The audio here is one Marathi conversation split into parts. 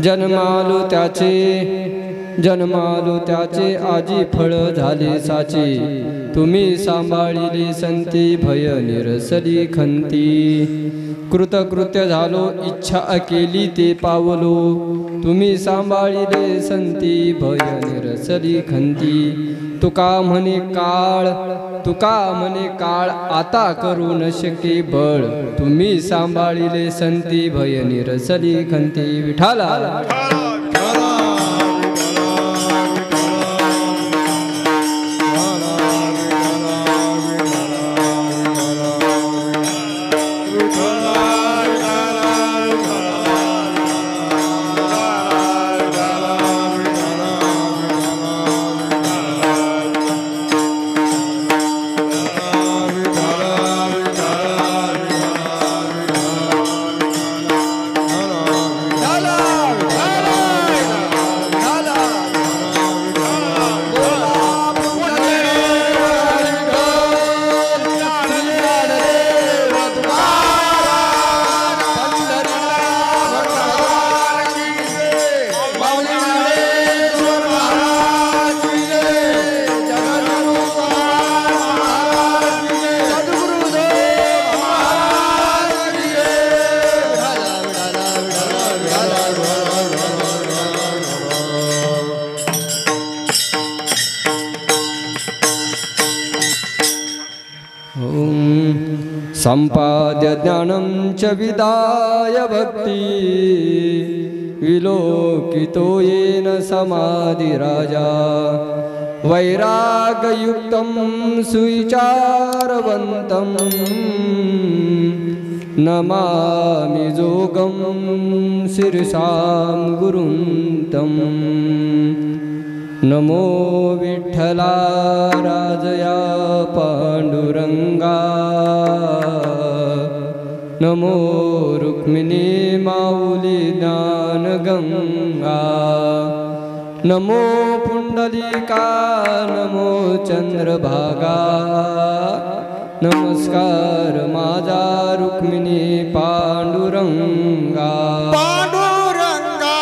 जन्मालो त्याचे आजी फळ झाले साचे तुम्ही सांभाळिले संती भय निरसली खंती कृतकृत्य झालो इच्छा केली ते पावलो तुम्ही सांभाळिले संती भय निरसली खंती तुका म्हणे काळ आता करू न शके बळ तुम्ही सांभाळिले संती भय निरसली खंती विठाला संपाद्य ज्ञानं च विदाय भक्ति विलोकितो येन समाधिराजा वैरागयुक्तं सुविचारवन्तं नमामि जोगं शिरसां गुरुं तं नमो विठ्ठला राजया पांडुरंगा नमो रुक्मिणी माऊली ज्ञानगंगा नमो पुंडलिका नमो चंद्रभागा नमस्कार माझा रुक्मिणी पांडुरंगा Ranga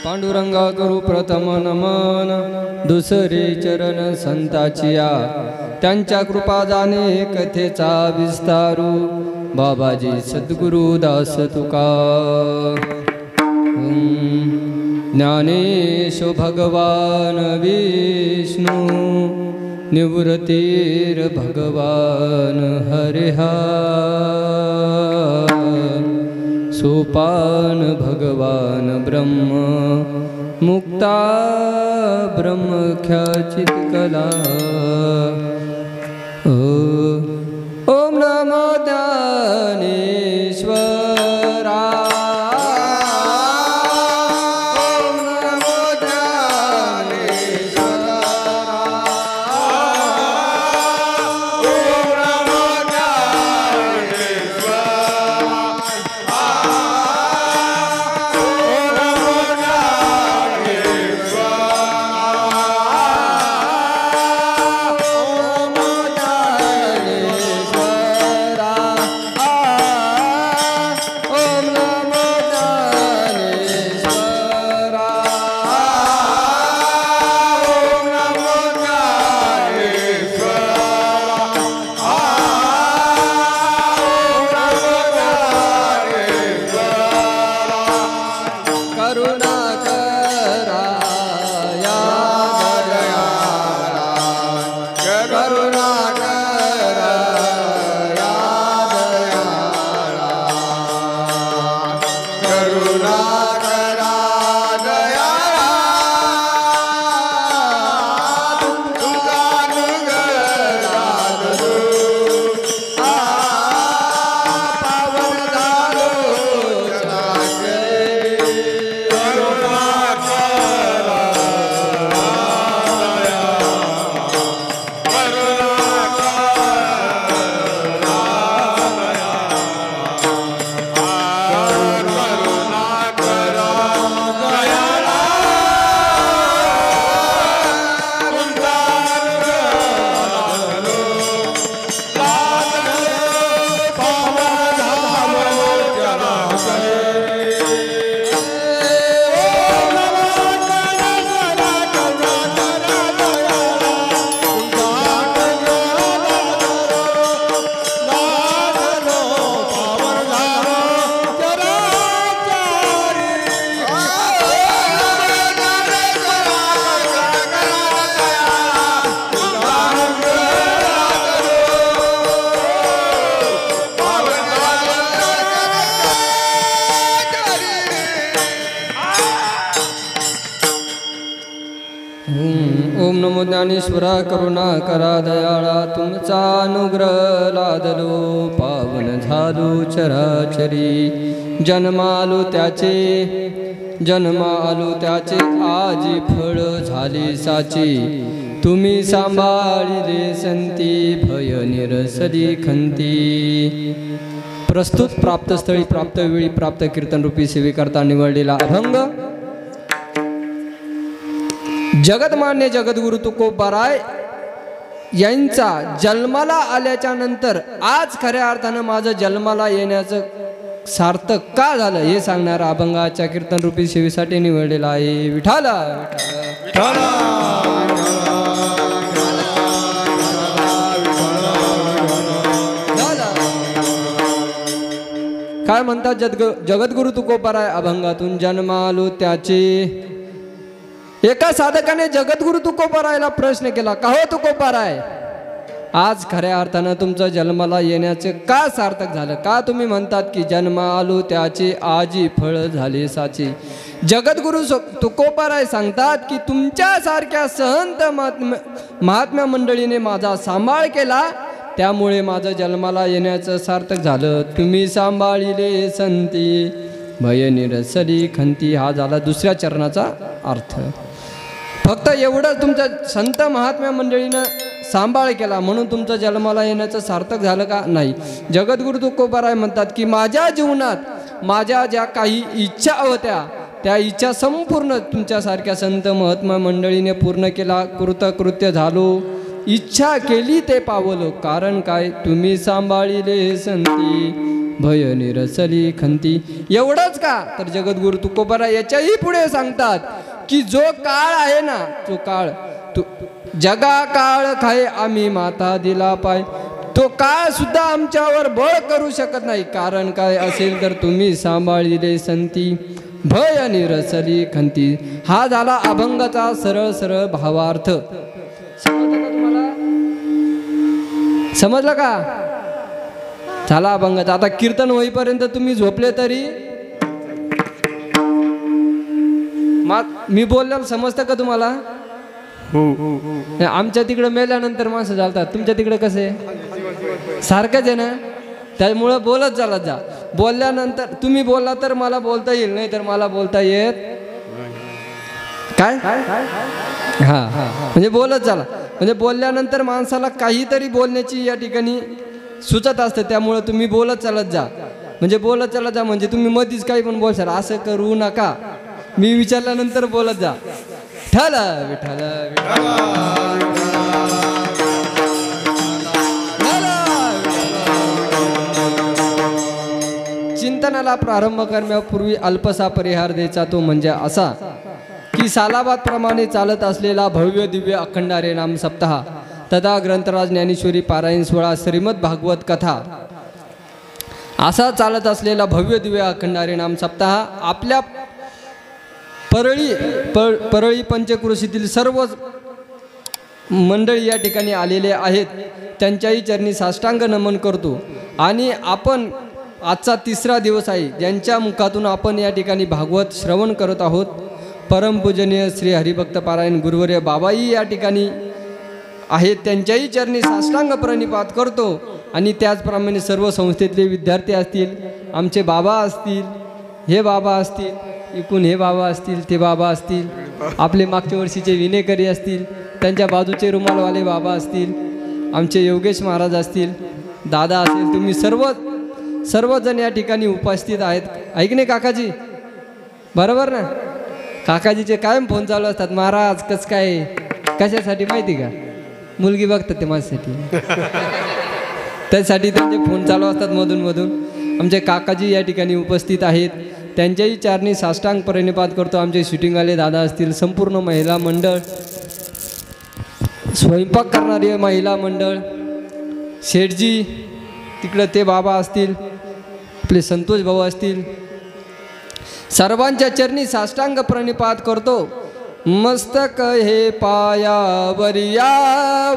पांडुरंगा करू प्रथम नमन दुसरे चरण संताचिया त्यांच्या कृपा जाणे कथेचा विस्तारू बाबाजी सद्गुरु दास तुका ज्ञानेश भगवान विष्णु निवृत्तीर भगवान हरिहा सोपान भगवान ब्रह्म मुक्ता ब्रह्मख्याचित कला ओम नमो ज्ञानेश्वरा ओम नमो ज्ञानेश्वरा करुणा करा दयाळा तुमचा अनुग्रह लादलो पावन झालो चराचरी जन्मालो त्याचे आजी फळ झाली साची तुम्ही सांभाळिले संती भय निरसली खंती। प्रस्तुत प्राप्त स्थळी प्राप्त वेळी प्राप्त कीर्तन रूपी सेवेकरता निवडलेला अभंग जगतमान्य जगद्गुरु तुकोबाराय यांचा जन्माला आल्याच्या नंतर आज खऱ्या अर्थानं माझं जन्माला येण्याचं सार्थक का झालं हे सांगणारा अभंगाच्या कीर्तन रूपी सेवेसाठी निवडलेला आहे। विठाला काय म्हणतात जगद्गुरु तुकोबाराय अभंगातून जन्मालो त्याचे एका साधकाने जगद्गुरु तुकोबारायला प्रश्न केला का हो तुकोबाराय आज खऱ्या अर्थानं तुमचं जन्माला येण्याचे का सार्थक झालं का तुम्ही म्हणतात की जन्म आलो त्याचे आजी फळ झाले साची। जगद्गुरु तुकोबाराय सांगतात की तुमच्यासारख्या सहंत महात्म्या मंडळीने माझा सांभाळ केला त्यामुळे माझं जन्माला येण्याचं सार्थक झालं। तुम्ही सांभाळिले संती भय निरसली खंती हा झाला दुसऱ्या चरणाचा अर्थ। फक्त एवढं तुमच्या संत महात्म्या मंडळीनं सांभाळ केला म्हणून तुमचं जन्माला येण्याचं सार्थक झालं का नाही। जगद्गुरु तुकोबाराय म्हणतात की माझ्या जीवनात माझ्या ज्या काही इच्छा होत्या त्या इच्छा संपूर्ण तुमच्यासारख्या संत महात्मा मंडळीने पूर्ण केला कृतकृत्य झालो इच्छा केली ते पावलो कारण काय तुम्ही सांभाळिले संती भय निरसली खंती. एवढंच का तर जगद्गुरु तुकोबाराय याच्याही पुढे सांगतात की जो काळ आहे ना, जो काळ जगा काळ खाय आम्ही माता दिला पाय, तो काळ सुद्धा आमच्यावर बळ करू शकत नाही. कारण काय असेल तर तुम्ही सांभाळिले संती, भय निरसली खंती. हा झाला अभंगाचा सरळ सरळ भावार्थ. समजलं का? झाला अभंगाचा. आता कीर्तन होईपर्यंत तुम्ही झोपले तरी मी बोलल्यावर समजतं का तुम्हाला? आमच्या तिकडं मेल्यानंतर माणसं चालतात, तुमच्या तिकडे कसं आहे? सारखंच आहे ना. त्यामुळं बोलत चालत जा. बोलल्यानंतर तुम्ही बोलला तर मला बोलता येईल, नाही तर मला बोलता येत काय? हा हा, म्हणजे बोलत चला. म्हणजे बोलल्यानंतर माणसाला काहीतरी बोलण्याची या ठिकाणी सुचत असतं, त्यामुळं तुम्ही बोलत चालत जा. म्हणजे बोलत चालत जा म्हणजे तुम्ही मधीच काही पण बोलशाल असं करू नका. मी विचारल्यानंतर बोलत जा. विठ्ठल विठ्ठल चिंतनाला प्रारंभ करण्यापूर्वी अल्पसा परिहार द्यायचा, तो म्हणजे असा की सालाबाद प्रमाणे चालत असलेला भव्य दिव्य अखंडारे नाम सप्ताह तदा ग्रंथराज ज्ञानेश्वरी पारायण सोहळा श्रीमद भागवत कथा असा चालत असलेला भव्य दिव्य अखंडारे नाम सप्ताह आपल्या परळी पंचक्रोशीतील सर्व मंडळी या ठिकाणी आलेले आहेत. त्यांच्याही चरणी साष्टांग नमन करतो. आणि आपण आजचा 3रा दिवस आहे, ज्यांच्या मुखातून आपण या ठिकाणी भागवत श्रवण करत आहोत. परमपूजनीय श्री हरिभक्त पारायण गुरुवर्य बाबाई या ठिकाणी आहेत, त्यांच्याही चरणी साष्टांग प्रणिपात करतो. आणि त्याचप्रमाणे सर्व संस्थेतले विद्यार्थी असतील, आमचे बाबा असतील, हे बाबा असतील, इकून हे बाबा असतील, ते बाबा असतील, आपले मागच्या वर्षीचे विनेकरी असतील, त्यांच्या बाजूचे रुमालवाले बाबा असतील, आमचे योगेश महाराज असतील, दादा असेल, तुम्ही सर्वजण या ठिकाणी उपस्थित आहेत. ऐक नाही काकाजी? बरोबर ना? काकाजीचे कायम फोन चालू असतात. महाराज कसं काय, कशासाठी माहिती का? मुलगी बघतात ते माझ्यासाठी. त्यासाठी त्यांचे फोन चालू असतात मधून मधून. आमचे काकाजी या ठिकाणी उपस्थित आहेत, त्यांच्याही चरणी साष्टांग प्रणिपात करतो. आमचे शूटिंगवाले दादा असतील, संपूर्ण महिला मंडळ, स्वयंपाक करणारी महिला मंडळ, शेठजी तिकडं ते बाबा असतील, आपले संतोष भाऊ असतील, सर्वांच्या चरणी साष्टांग प्रणिपात करतो. मस्तक हे पायावरिया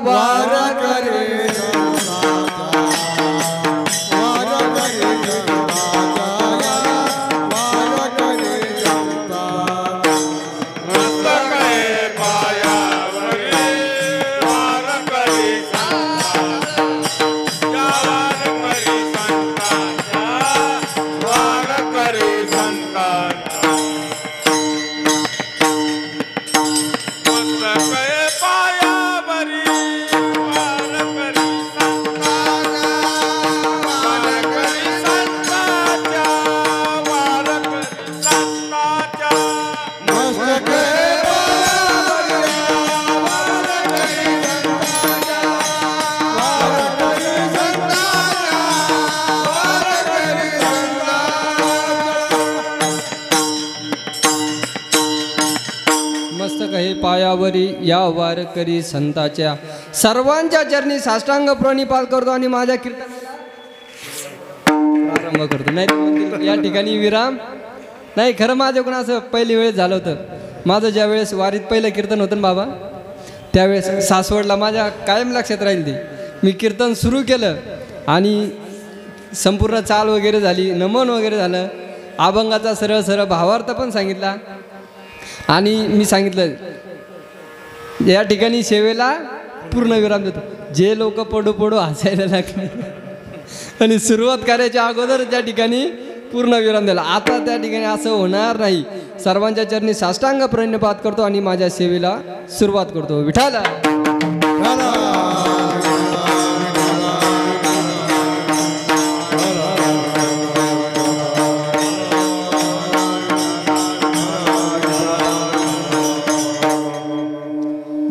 वार करे पायावरी या वार करी संताच्या. सर्वांच्या चरणी साष्टांग प्रणिपात करतो आणि माझ्या कीर्तनाला प्रारंभ करतो. नाही या ठिकाणी विराम नाही. खरं माझ्याकडून असं पहिली वेळेस झालं होतं. माझं ज्या वेळेस वारीत पहिलं कीर्तन होतं ना बाबा, त्यावेळेस सासवडला माझ्या कायम लक्षात राहील ते. मी कीर्तन सुरू केलं आणि संपूर्ण चाल वगैरे झाली, नमन वगैरे झालं, अभंगाचा सरळ सरळ भावार्थ पण सांगितला. आणि मी सांगितलं या ठिकाणी सेवेला पूर्ण विराम देतो. जे लोक पडू पडू हसायला लागले आणि सुरुवात करायच्या अगोदर त्या ठिकाणी पूर्ण विराम दिला. आता त्या ठिकाणी असं होणार नाही. सर्वांच्या चरणी साष्टांग प्रणिपात करतो आणि माझ्या सेवेला सुरुवात करतो. विठ्ठल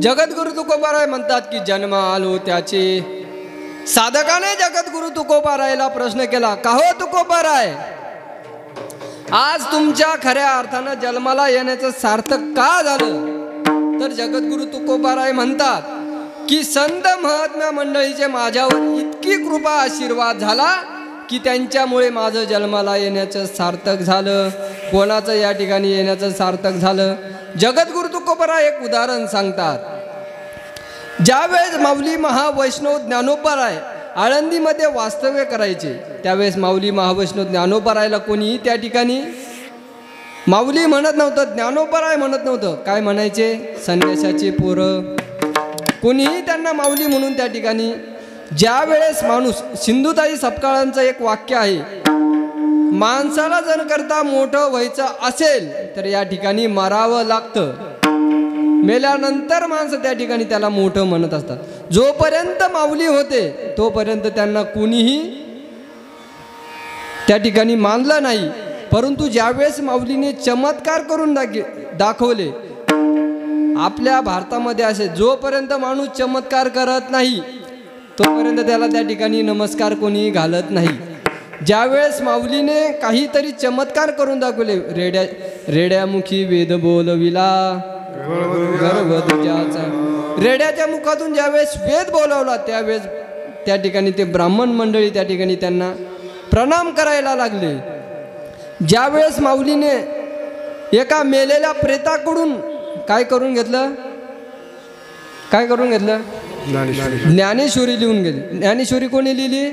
जगद्गुरु तुकोबाराय म्हणतात की जन्म आलो त्याचे साधकाने जगद्गुरु तुकोबारायला प्रश्न केला, का हो तुकोबाराय, आज तुमच्या खऱ्या अर्थानं जन्माला येण्याचं सार्थक का झालं? तर जगद्गुरु तुकोबाराय म्हणतात की संत महात्म्या मंडळीचे माझ्यावर इतकी कृपा आशीर्वाद झाला की त्यांच्यामुळे माझं जन्माला येण्याचं सार्थक झालं. कोणाचं या ठिकाणी येण्याचं सार्थक झालं? जगद्गुरु तुकोबाराय एक उदाहरण सांगतात. ज्यावेळेस माऊली महावैष्णव ज्ञानोबाराय आळंदीमध्ये वास्तव्य करायचे, त्यावेळेस माऊली महावैष्णव ज्ञानोबारायला कोणीही त्या ठिकाणी माऊली म्हणत नव्हतं, ज्ञानोबाराय म्हणत नव्हतं. काय म्हणायचे? संन्याशाचे पोरं. कोणीही त्यांना माऊली म्हणून त्या ठिकाणी. ज्या वेळेस माणूस, सिंधुताई सपकाळांचं एक वाक्य आहे, माणसाला जर करता मोठं व्हायचं असेल तर या ठिकाणी मरावं लागतं. मेल्यानंतर माणसं त्या ठिकाणी त्याला मोठं म्हणत असतात. जोपर्यंत माऊली होते तोपर्यंत त्यांना कुणीही त्या ठिकाणी मानलं नाही. परंतु ज्यावेळेस माऊलीने चमत्कार करून दाखवले, आपल्या भारतामध्ये असे जोपर्यंत माणूस चमत्कार करत नाही तोपर्यंत त्याला त्या ठिकाणी नमस्कार कोणी घालत नाही. ज्यावेळेस माऊलीने काहीतरी चमत्कार करून दाखवले, रेड्यामुखी वेद बोलविला गर्भ तुझ्याचा, रेड्याच्या मुखातून ज्यावेळेस वेद बोलावला त्यावेळेस त्या ठिकाणी ते ब्राह्मण मंडळी त्या ठिकाणी त्यांना प्रणाम करायला लागले. ज्यावेळेस माऊलीने एका मेलेल्या प्रेताकडून काय करून घेतलं? काय करून घेतलं? ज्ञानेश्वरी लिहून गेली. ज्ञानेश्वरी कोणी लिहिली?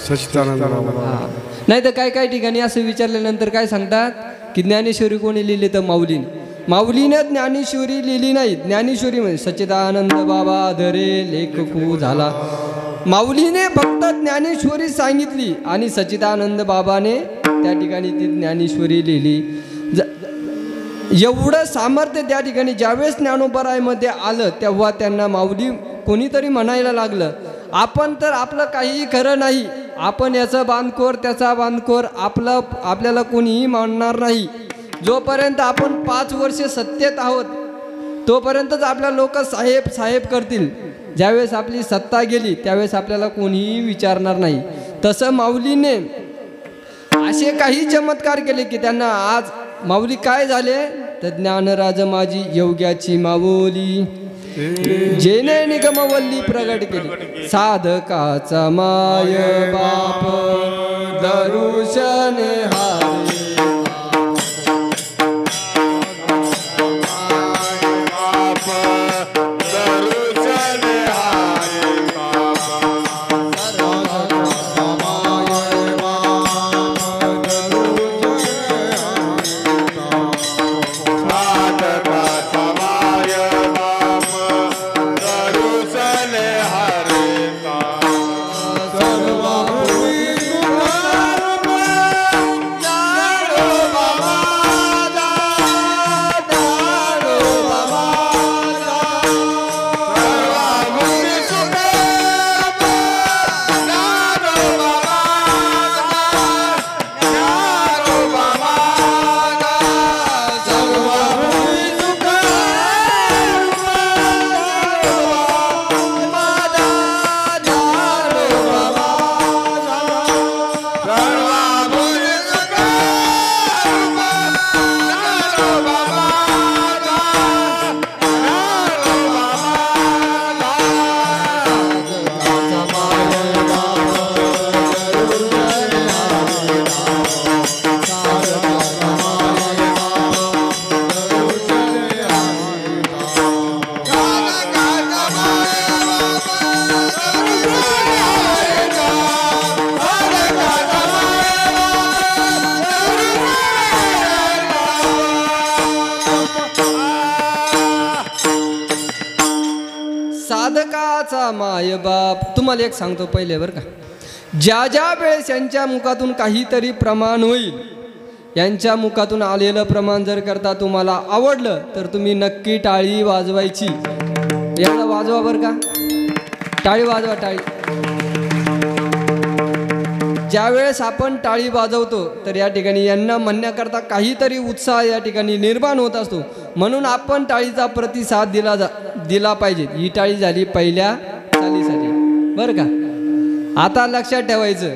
सच्चिदानंद बाबा. नाही तर काय काय ठिकाणी असं विचारल्यानंतर काय सांगतात की ज्ञानेश्वरी कोणी लिहिली? तर माऊलीने. माऊलीने ज्ञानेश्वरी लिहिली नाही. ज्ञानेश्वरी म्हणजे सच्चिदानंद बाबा धरे लेखकू झाला. माऊलीने फक्त ज्ञानेश्वरी सांगितली आणि सच्चिदानंद बाबाने त्या ठिकाणी ती ज्ञानेश्वरी लिहिली. एवढं सामर्थ्य त्या ठिकाणी ज्यावेळेस ज्ञानोबारायमध्ये आलं तेव्हा त्यांना माऊली कोणीतरी म्हणायला लागलं, आपण तर आपलं काहीही खरं नाही, आपण याचं बांधकोर त्याचा बांधकोर, आपल्याला कोणीही मानणार नाही. जोपर्यंत आपण 5 वर्ष सत्तेत आहोत तोपर्यंतच आपल्या लोक साहेब साहेब करतील. ज्यावेळेस आपली सत्ता गेली त्यावेळेस आपल्याला कोणीही विचारणार नाही. तसं माऊलीने असे काही चमत्कार केले की त्यांना आज माऊली काय झाले? तर ज्ञानराज माझी योग्याची माऊली, जेने निगमवल्ली प्रगट केली, साधकाचा माय बाप दरुशन हारे. साधकाचा माय बाप. तुम्हाला एक सांगतो पहिले बरं का, ज्या ज्या वेळेस यांच्या मुखातून काहीतरी प्रमाण होईल, यांच्या मुखातून आलेलं प्रमाण जर करता तुम्हाला आवडलं तर तुम्ही नक्की टाळी वाजवायची. एकदा वाजवा बरं का, टाळी वाजवा, टाळी. ज्यावेळेस आपण टाळी वाजवतो तर या ठिकाणी यांना म्हणण्याकरता काहीतरी उत्साह या ठिकाणी निर्माण होत असतो, म्हणून आपण टाळीचा प्रतिसाद दिला पाहिजे. ही टाळी झाली पहिल्या चालीसाठी. बरं का. आता लक्षात ठेवायचं,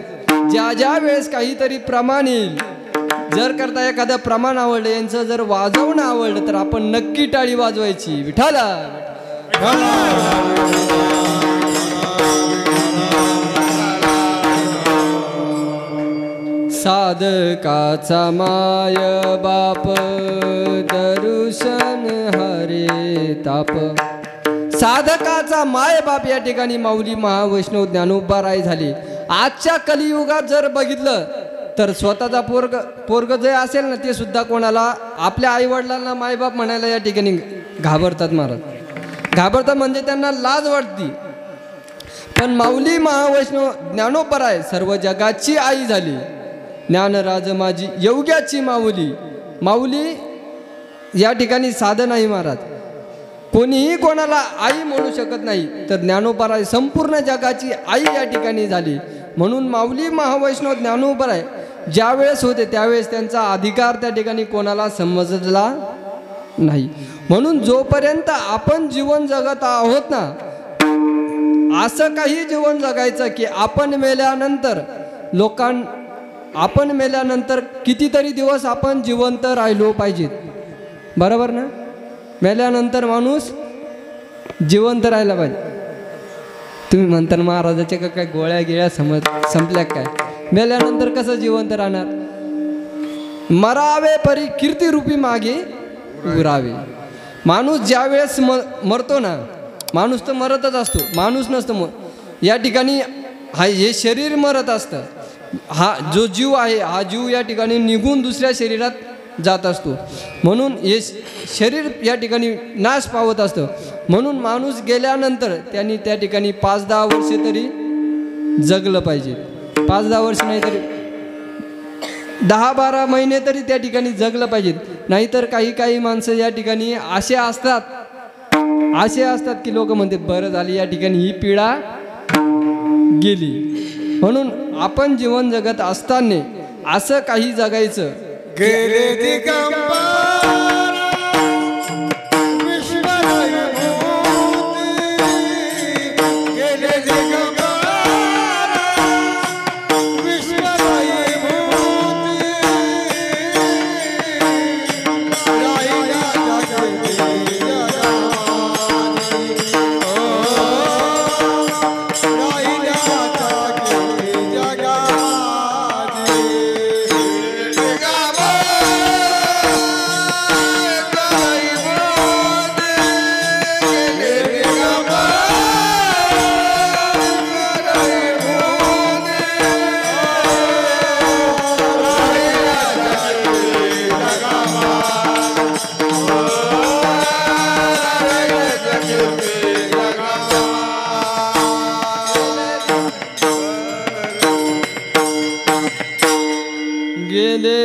ज्या ज्या वेळेस काहीतरी प्रमाण येईल, जर करता एखादं प्रमाण आवडलं, यांचं जर वाजवणं आवडलं, तर आपण नक्की टाळी वाजवायची. विठाला साधकाचा माय बाप दर्शन हरे ताप. साधकाचा माय बाप या ठिकाणी माऊली महावैष्णव ज्ञानोबाराय झाले. आजच्या कलियुगात जर बघितलं तर स्वतःचा पोरग जे असेल ना, ते सुद्धा कोणाला आपल्या आईवडिलांना मायबाप म्हणायला या ठिकाणी घाबरतात. महाराज घाबरतात म्हणजे त्यांना लाज वाटती. पण माऊली महावैष्णव ज्ञानोबाराय सर्व जगाची आई झाली. ज्ञानराज माझी योग्याची माऊली. माऊली या ठिकाणी साधं नाही महाराज, कोणीही कोणाला आई म्हणू शकत नाही. तर ज्ञानोबाराय संपूर्ण जगाची आई या ठिकाणी झाली. म्हणून माऊली महावैष्णव ज्ञानोबाराय ज्या वेळेस होते त्यावेळेस त्यांचा अधिकार त्या ठिकाणी कोणाला समजला नाही. म्हणून जोपर्यंत आपण जीवन जगत आहोत ना, असं काही जीवन जगायचं की आपण मेल्यानंतर कितीतरी दिवस आपण जिवंत राहिलो पाहिजेत. बरोबर ना. मेल्यानंतर माणूस जिवंत राहायला पाहिजे. तुम्ही म्हणता महाराजाच्या का काय गोळ्या गिळ्या संपल्या काय? मेल्यानंतर कसं जिवंत राहणार? मरावे परी कीर्तिरूपी मागे उरावे. माणूस ज्या वेळेस मरतो ना, माणूस तर मरतच असतो, माणूस नसतो. या ठिकाणी हे शरीर मरत असतं. हा जो जीव आहे, हा जीव या ठिकाणी निघून दुसऱ्या शरीरात जात असतो. म्हणून हे शरीर या ठिकाणी नाश पावत असतं. म्हणून माणूस गेल्यानंतर त्यांनी त्या ठिकाणी 5-10 वर्षे तरी जगलं पाहिजे. 5-10 वर्ष नाही तरी 10-12 महिने तरी त्या ठिकाणी जगलं पाहिजेत. नाहीतर काही माणसं या ठिकाणी असे असतात की लोक म्हणते बरं झाली या ठिकाणी ही पिढा गेली. म्हणून आपण जीवन जगत असताना असं काही जगायचं. गेले दिगंबर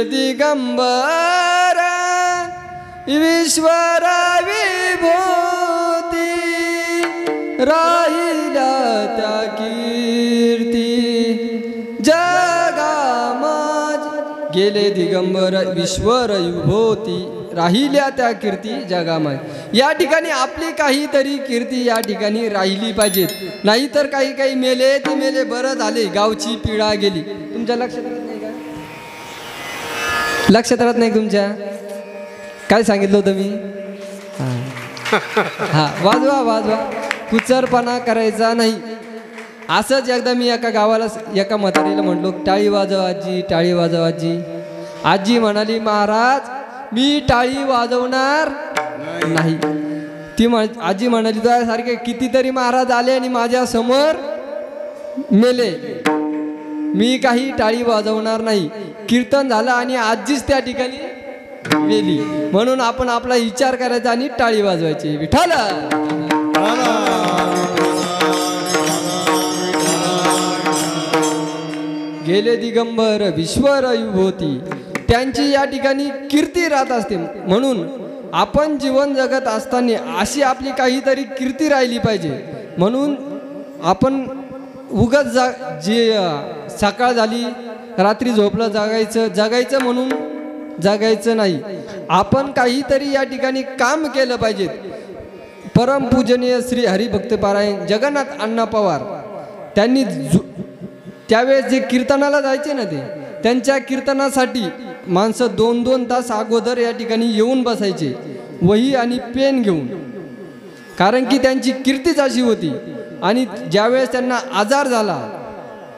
दिगंबर ईश्वर विभूती राहिल्या त्या कीर्ती जगामाज. गेले दिगंबर ईश्वर विभूती राहिल्या त्या कीर्ती जगामाज. या ठिकाणी आपली काहीतरी कीर्ती या ठिकाणी राहिली पाहिजे. नाहीतर काही मेले ते मेले, बरं झाले गावची पिढा गेली. तुमच्या लक्षात लक्षात राहत नाही तुमच्या? काय सांगितलं होतं मी? हा वाजवा कुचरपणा करायचा नाही. असंच एकदा मी एका गावाला एका म्हातारीला म्हटलो टाळी वाजव आजी, टाळी वाजव आजी. आजी म्हणाली महाराज मी टाळी वाजवणार नाही. ती आजी म्हणाली तुझ्यासारखे कितीतरी महाराज आले आणि माझ्या समोर मेले, मी काही टाळी वाजवणार नाही. कीर्तन झालं आणि आजीच त्या ठिकाणी गेली. म्हणून आपण आपला विचार करायचा आणि टाळी वाजवायची. विठाला गेले दिगंबर ईश्वर विभूती, त्यांची या ठिकाणी कीर्ती राहत असते. म्हणून आपण जीवन जगत असताना अशी आपली काहीतरी कीर्ती राहिली पाहिजे. म्हणून आपण उगाच जी सकाळ झाली रात्री झोपलं जगायचं म्हणून जगायचं नाही. आपण काहीतरी या ठिकाणी काम केलं पाहिजे. परमपूजनीय श्री हरिभक्तपारायण जगन्नाथ अण्णा पवार त्यांनी त्यावेळेस जे कीर्तनाला जायचे ना ते त्यांच्या कीर्तनासाठी माणसं 2-2 तास अगोदर या ठिकाणी येऊन बसायचे वही आणि पेन घेऊन, कारण की त्यांची कीर्तीच अशी होती. आणि ज्यावेळेस त्यांना आजार झाला,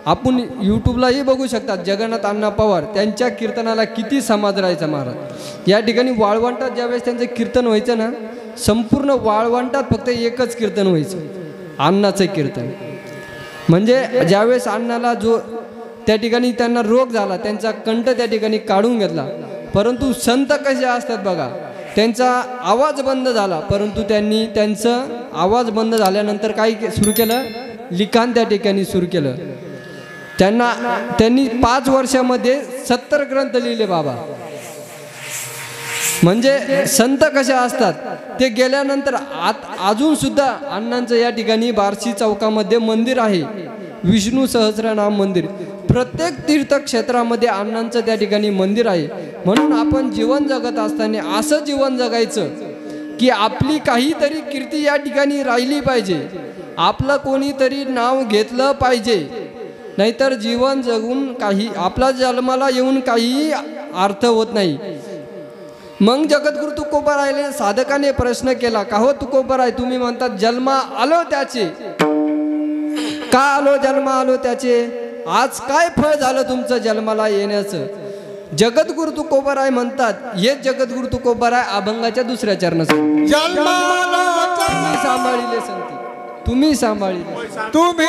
आपण यूट्यूबलाही बघू शकतात, जगन्नाथ अण्णा पवार त्यांच्या कीर्तनाला किती समाज राहायचा महाराज. या ठिकाणी वाळवंटात ज्यावेळेस त्यांचं कीर्तन व्हायचं ना, संपूर्ण वाळवंटात फक्त एकच कीर्तन व्हायचं, अण्णाचं कीर्तन. म्हणजे ज्यावेळेस अण्णाला जो त्या ठिकाणी त्यांना रोग झाला, त्यांचा कंठ त्या ठिकाणी काढून घेतला, परंतु संत कसे असतात बघा, त्यांचा आवाज बंद झाला, परंतु त्यांनी त्यांचं आवाज बंद झाल्यानंतर काय सुरू केलं, लिखाण त्या ठिकाणी सुरू केलं. त्यांनी 5 वर्षामध्ये 70 ग्रंथ लिहिले बाबा. म्हणजे संत कसे असतात ते गेल्यानंतर अजून सुद्धा अण्णांचं या ठिकाणी बार्शी चौकामध्ये मंदिर आहे, विष्णू सहस्रनाम मंदिर. प्रत्येक तीर्थक्षेत्रामध्ये अण्णांचं त्या ठिकाणी मंदिर आहे. म्हणून आपण जीवन जगत असताना असं जीवन जगायचं की आपली काहीतरी कीर्ती या ठिकाणी राहिली पाहिजे, आपलं कोणीतरी नाव घेतलं पाहिजे. नाहीतर जीवन जगून काही आपला जन्माला येऊन काही अर्थ होत नाही. मग जगद्गुरु तुकोबारायले साधकाने प्रश्न केला, का हो तुकोबाराय, तुम्ही म्हणतात जन्मा आलो त्याचे, का आलो जन्मा आलो त्याचे, आज काय फळ झालं तुमचं जन्माला येण्याचं. जगद्गुरु तुकोबाराय म्हणतात, हे जगद्गुरु तुकोबाराय अभंगाच्या 2ऱ्या चरणात तुम्ही सांभाळिले संती, तुम्ही सांभाळिले, तुम्ही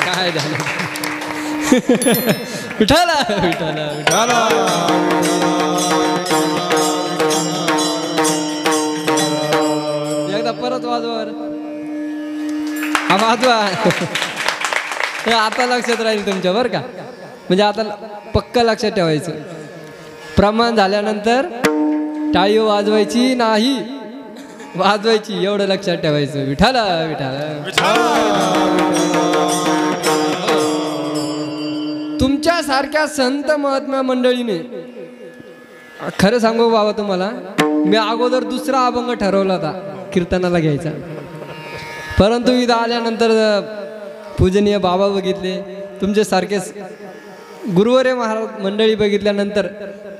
काय झालं विठाला विठाला विठाला एकदा परत वाजवा, हा वाजवा. आता लक्षात राहील तुमच्या बरं का. म्हणजे आता पक्क लक्षात ठेवायचं. प्रमाण झाल्यानंतर टाळी वाजवायची नाही, वाजवायची, एवढं लक्षात ठेवायचं. विठाल विठाल. तुमच्या सारख्या संत महात्मा मंडळीने, खरं सांगू बाबा तुम्हाला, मी अगोदर दुसरा अभंग ठरवला होता कीर्तनाला घ्यायचा, परंतु इथं आल्यानंतर पूजनीय बाबा बघितले, तुमचे सारखे गुरुवरे महाराज मंडळी बघितल्यानंतर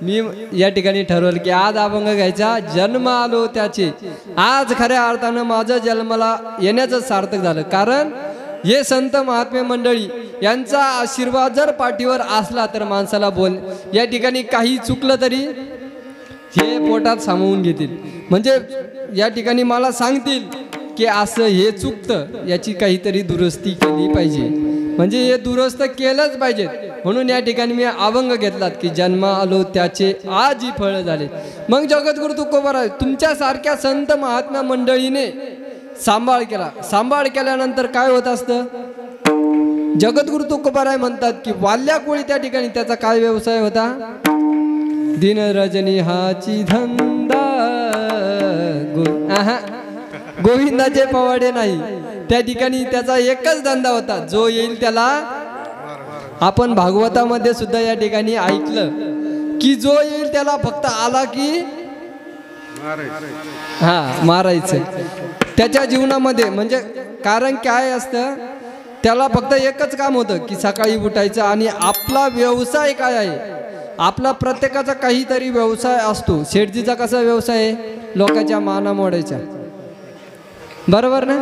मी या ठिकाणी ठरवलं की आज अभंग घ्यायचा. जन्म आलो त्याचे, आज खऱ्या अर्थानं माझं जन्माला येण्याचं सार्थक झालं. कारण हे संत महात्मे मंडळी यांचा आशीर्वाद जर पाठीवर असला तर माणसाला या ठिकाणी काही चुकलं तरी हे पोटात सामावून घेतील. म्हणजे या ठिकाणी मला सांगतील की असं हे चुकतं, याची काहीतरी दुरुस्ती केली पाहिजे, म्हणजे हे दुरुस्त केलंच पाहिजे. म्हणून या ठिकाणी मी अभंग घेतलात की जन्म आलो त्याचे आज ही फळ झाले. मग जगद्गुरु तुकोबाराय तुमच्यासारख्या संत महात्मा मंडळीने सांभाळ केला. सांभाळ केल्यानंतर काय होत असतं, जगद्गुरु तुकोबाराय म्हणतात की वाल्या कोळी त्या ठिकाणी त्याचा काय व्यवसाय होता, दिन रजनी हाची धंदा. गोविंदाचे पवाडे नाही, त्या ठिकाणी त्याचा एकच धंदा होता, जो येईल त्याला. आपण भागवतामध्ये सुद्धा या ठिकाणी ऐकलं की जो येईल त्याला फक्त आला की मारायचं. त्याच्या जीवनामध्ये म्हणजे कारण काय असतं, त्याला फक्त एकच काम होतं की सकाळी उठायचं. आणि आपला व्यवसाय काय आहे, आपला प्रत्येकाचा काहीतरी व्यवसाय असतो. शेठजीचा कसा व्यवसाय आहे, लोकांच्या माना मोडायच्या, बरोबर ना.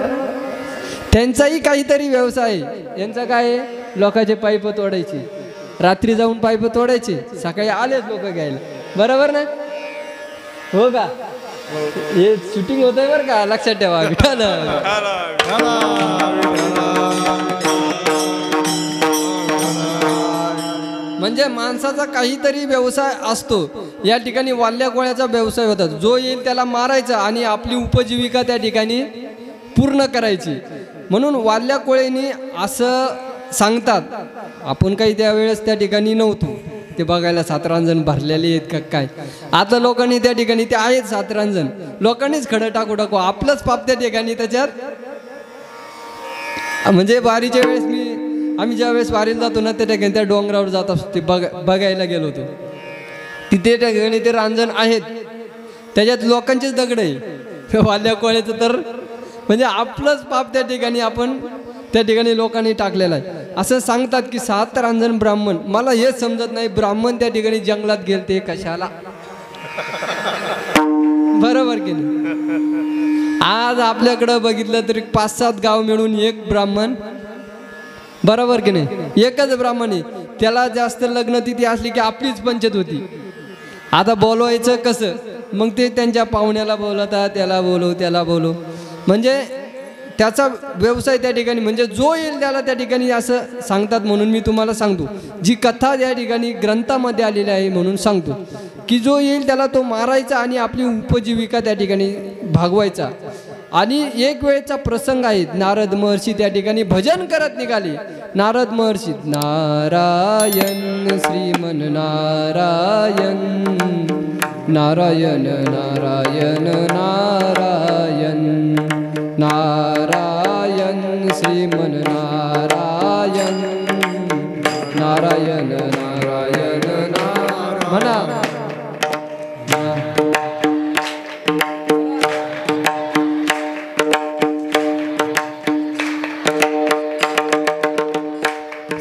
त्यांचाही काहीतरी व्यवसाय आहे. यांचा काय आहे, लोकांचे पाईप तोडायचे, रात्री जाऊन पाईप तोडायचे, सकाळी आलेच लोक घ्यायला, बरोबर ना. हो का, हे शूटिंग होतंय बरं का, लक्षात ठेवा. विठाल म्हणजे माणसाचा काहीतरी व्यवसाय असतो. या ठिकाणी वाल्या कोळ्याचा व्यवसाय होता, जो येईल त्याला मारायचा आणि आपली उपजीविका त्या ठिकाणी पूर्ण करायची. म्हणून वाल्या कोळ्यांनी असं सांगतात, आपण काही त्यावेळेस त्या ठिकाणी नव्हतो, ते बघायला 7 भरलेले आहेत का काय. आता लोकांनी त्या ठिकाणी ते आहेत 7 लोकांनीच खडं टाकू आपलंच पाप त्या ठिकाणी त्याच्यात. म्हणजे वारीच्या वेळेस आम्ही ज्या वेळेस वारीला जातो ना, त्या ठिकाणी त्या डोंगरावर जात असतो, ते बघायला गेलो होतो. तिथे त्या ठिकाणी ते रांजण आहेत, त्याच्यात लोकांचेच दगड आहे. वाल्या कोळ्याचं तर म्हणजे आपलंच पाप त्या ठिकाणी आपण त्या ठिकाणी लोकांनी टाकलेला आहे. असं सांगतात की 7 रांजण ब्राह्मण. मला हेच समजत नाही, ब्राह्मण त्या ठिकाणी जंगलात गेलते कशाला, बरोबर की नाही. आज आपल्याकडं बघितलं तरी 5-7 गाव मिळून एक ब्राह्मण, बरोबर की नाही, एकच ब्राह्मण आहे. त्याला जास्त लग्न तिथी असली की आपलीच पंचायत होती. आता बोलवायचं कसं, मग ते त्यांच्या पाहुण्याला बोलवतात, त्याला बोलव, म्हणजे त्याचा व्यवसाय त्या ठिकाणी. म्हणजे जो येईल त्याला त्या ठिकाणी असं सांगतात. म्हणून मी तुम्हाला सांगतो, जी कथा त्या ठिकाणी ग्रंथामध्ये आलेली आहे म्हणून सांगतो की जो येईल त्याला तो मारायचा आणि आपली उपजीविका त्या ठिकाणी भागवायचा. आणि एक वेळेचा प्रसंग आहे, नारद महर्षी त्या ठिकाणी भजन करत निघाले. नारद महर्षी नारायण श्रीमन नारायण, नारायण नारायण नारायण, नारायण श्रीमन नारायण, नारायण नारायण नारायण म्हणा.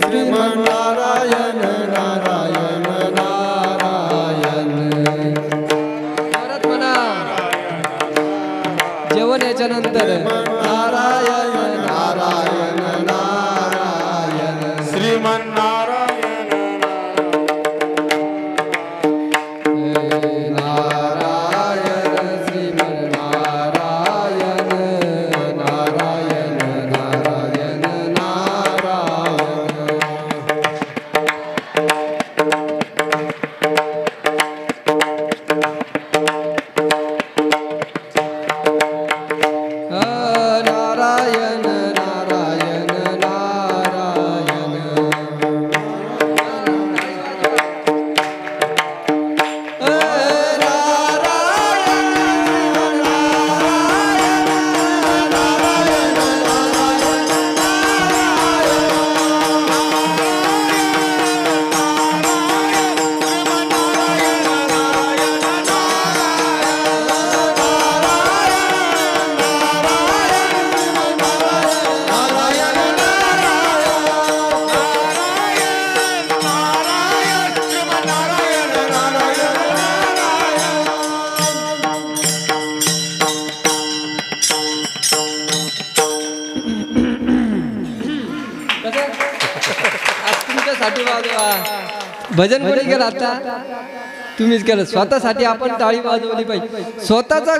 श्रीमन नारायण नारायण नारायण, परत म्हणा जेवण याच्यानंतर. नारायण नारायण नारायण, श्रीमन नारायण स्वतःसाठी वाजवा. भजन कोणी केलं आता? तुम्हीच केलं. स्वतःसाठी आपण टाळी वाजवली पाहिजे. स्वतःचा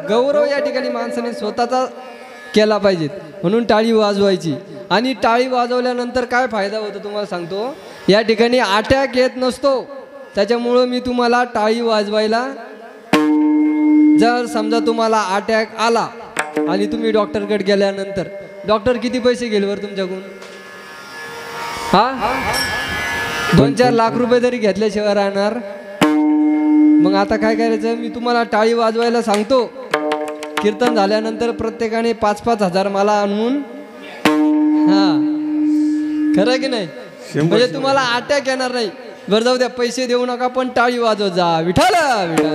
गौरव या ठिकाणी माणसाने स्वतःचा केला पाहिजे, म्हणून टाळी वाजवायची. आणि टाळी वाजवल्यानंतर काय फायदा होतो तुम्हाला सांगतो. या ठिकाणी अटॅक येत नसतो. त्याच्यामुळं मी तुम्हाला टाळी वाजवायला, जर समजा तुम्हाला अटॅक आला आणि तुम्ही डॉक्टरकडे गेल्यानंतर डॉक्टर किती पैसे घेईल वर तुमच्याकडून? हा 2-4 लाख रुपये तरी घेतल्याशिवाय राहणार. मग आता काय करायचं, मी तुम्हाला टाळी वाजवायला सांगतो. कीर्तन झाल्यानंतर प्रत्येकाने 5-5 हजार मला आणून, हा खरं की नाही, म्हणजे तुम्हाला अटॅक येणार नाही. बरं जाऊ द्या, पैसे देऊ नका पण टाळी वाजवत जा. विठ्ठल विठ्ठल.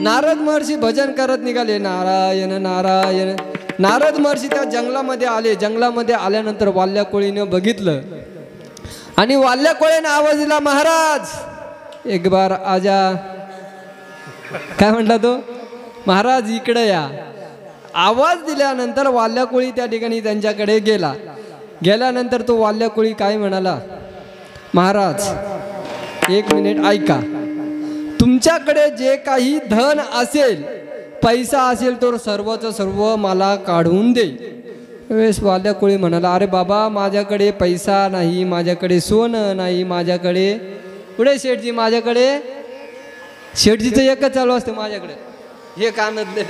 नारद महर्षी भजन करत निघाले. नारायण नारायण. नारद महर्षी त्या जंगलामध्ये आले. जंगलामध्ये आल्यानंतर वाल्या कोळीनं बघितलं आणि वाल्या कोळीनं आवाज दिला, महाराज एक बार आजा. काय म्हटला तो? महाराज इकडे या. आवाज दिल्यानंतर वाल्या कोळी त्या ठिकाणी त्यांच्याकडे गेला. गेल्यानंतर तो वाल्या कोळी काय म्हणाला, महाराज 1 मिनिट ऐका. तुमच्याकडे जे काही धन असेल, पैसा असेल, तो सर्वच सर्व मला काढून दे. वेळेस वाल्या कोळी म्हणाला, अरे बाबा माझ्याकडे पैसा नाही, माझ्याकडे सोनं नाही, माझ्याकडे पुढे शेठजी, माझ्याकडे शेठजीचं एकच चालू असते माझ्याकडे, हे कानातले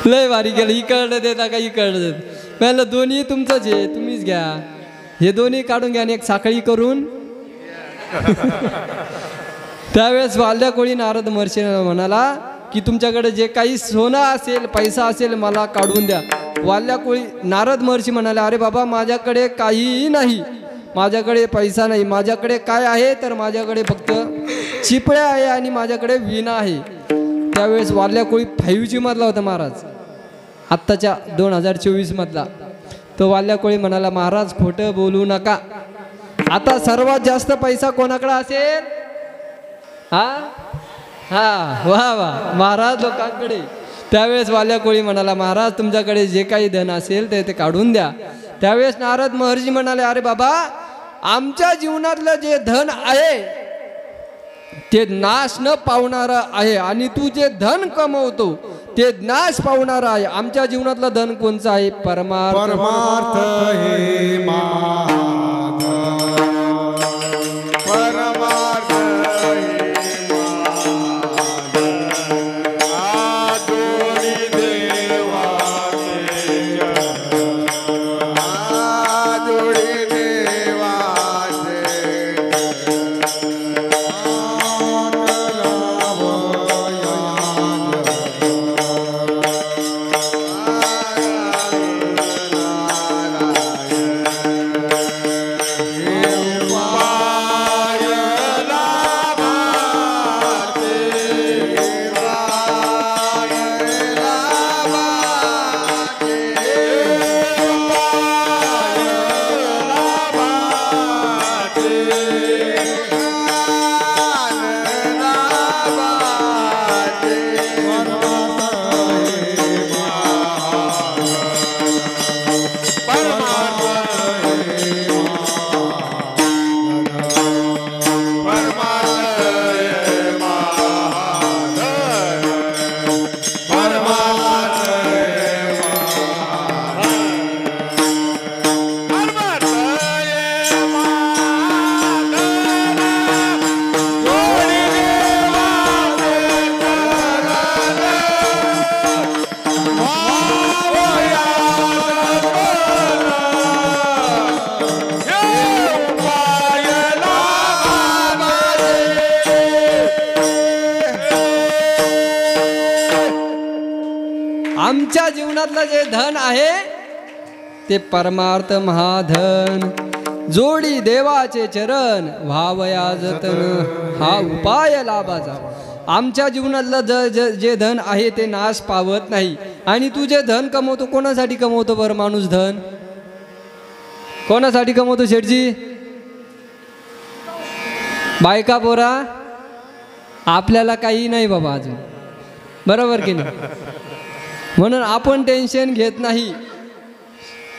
लय भारी केलं. इकडं देता का इकडं देत. म्हणलं दोन्ही तुमचंच आहे, तुम्हीच घ्या. हे दोन्ही काढून घ्या आणि एक साखळी करून. त्यावेळेस वाल्या कोळी नारद महर्षी म्हणाला की तुमच्याकडे जे काही सोनं असेल, पैसा असेल, मला काढून द्या. वाल्या कोळी नारद महर्षी म्हणाले, अरे बाबा माझ्याकडे काहीही नाही, माझ्याकडे पैसा नाही. माझ्याकडे काय आहे तर माझ्याकडे फक्त चिपळ्या आहे आणि माझ्याकडे वीणा आहे. त्यावेळेस वाल्या कोळी 5G मधला होता महाराज, आत्ताच्या 2024 मधला. तो वाल्या कोळी म्हणाला, महाराज खोटं बोलू नका. आता सर्वात जास्त पैसा कोणाकडे असेल? हा हा वा वा, महाराज लोकांकडे. त्यावेळेस वाल्या कोळी म्हणाला, महाराज तुमच्याकडे जे काही धन असेल ते काढून द्या. त्यावेळेस नारद महर्षी म्हणाले, अरे बाबा आमच्या जीवनातलं जे धन आहे ते नाश न पावणारं आहे आणि तू जे धन कमवतो ते नाश पावणारं आहे. आमच्या जीवनातलं धन कोणचं आहे? परमार्थ. परमार्थ हे महाधन. परमार्थ हे महाधन. आदोरी देवाचे चरण. आदोरी देवाचे आमच्या जीवनातलं जे धन आहे ते परमार्थ महाधन. जोडी देवाचे चरण व्हावया जतन, हा उपाय लाभाचा. आमच्या जीवनातलं जे धन आहे ते नाश पावत नाही. आणि तू जे धन कमवतो कोणासाठी कमवतो बरं माणूस धन? कोणासाठी कमवतो शेठजी? बायका पोरा? आपल्याला काही नाही बाबा अजून, बरोबर की नाही? म्हणून आपण टेन्शन घेत नाही.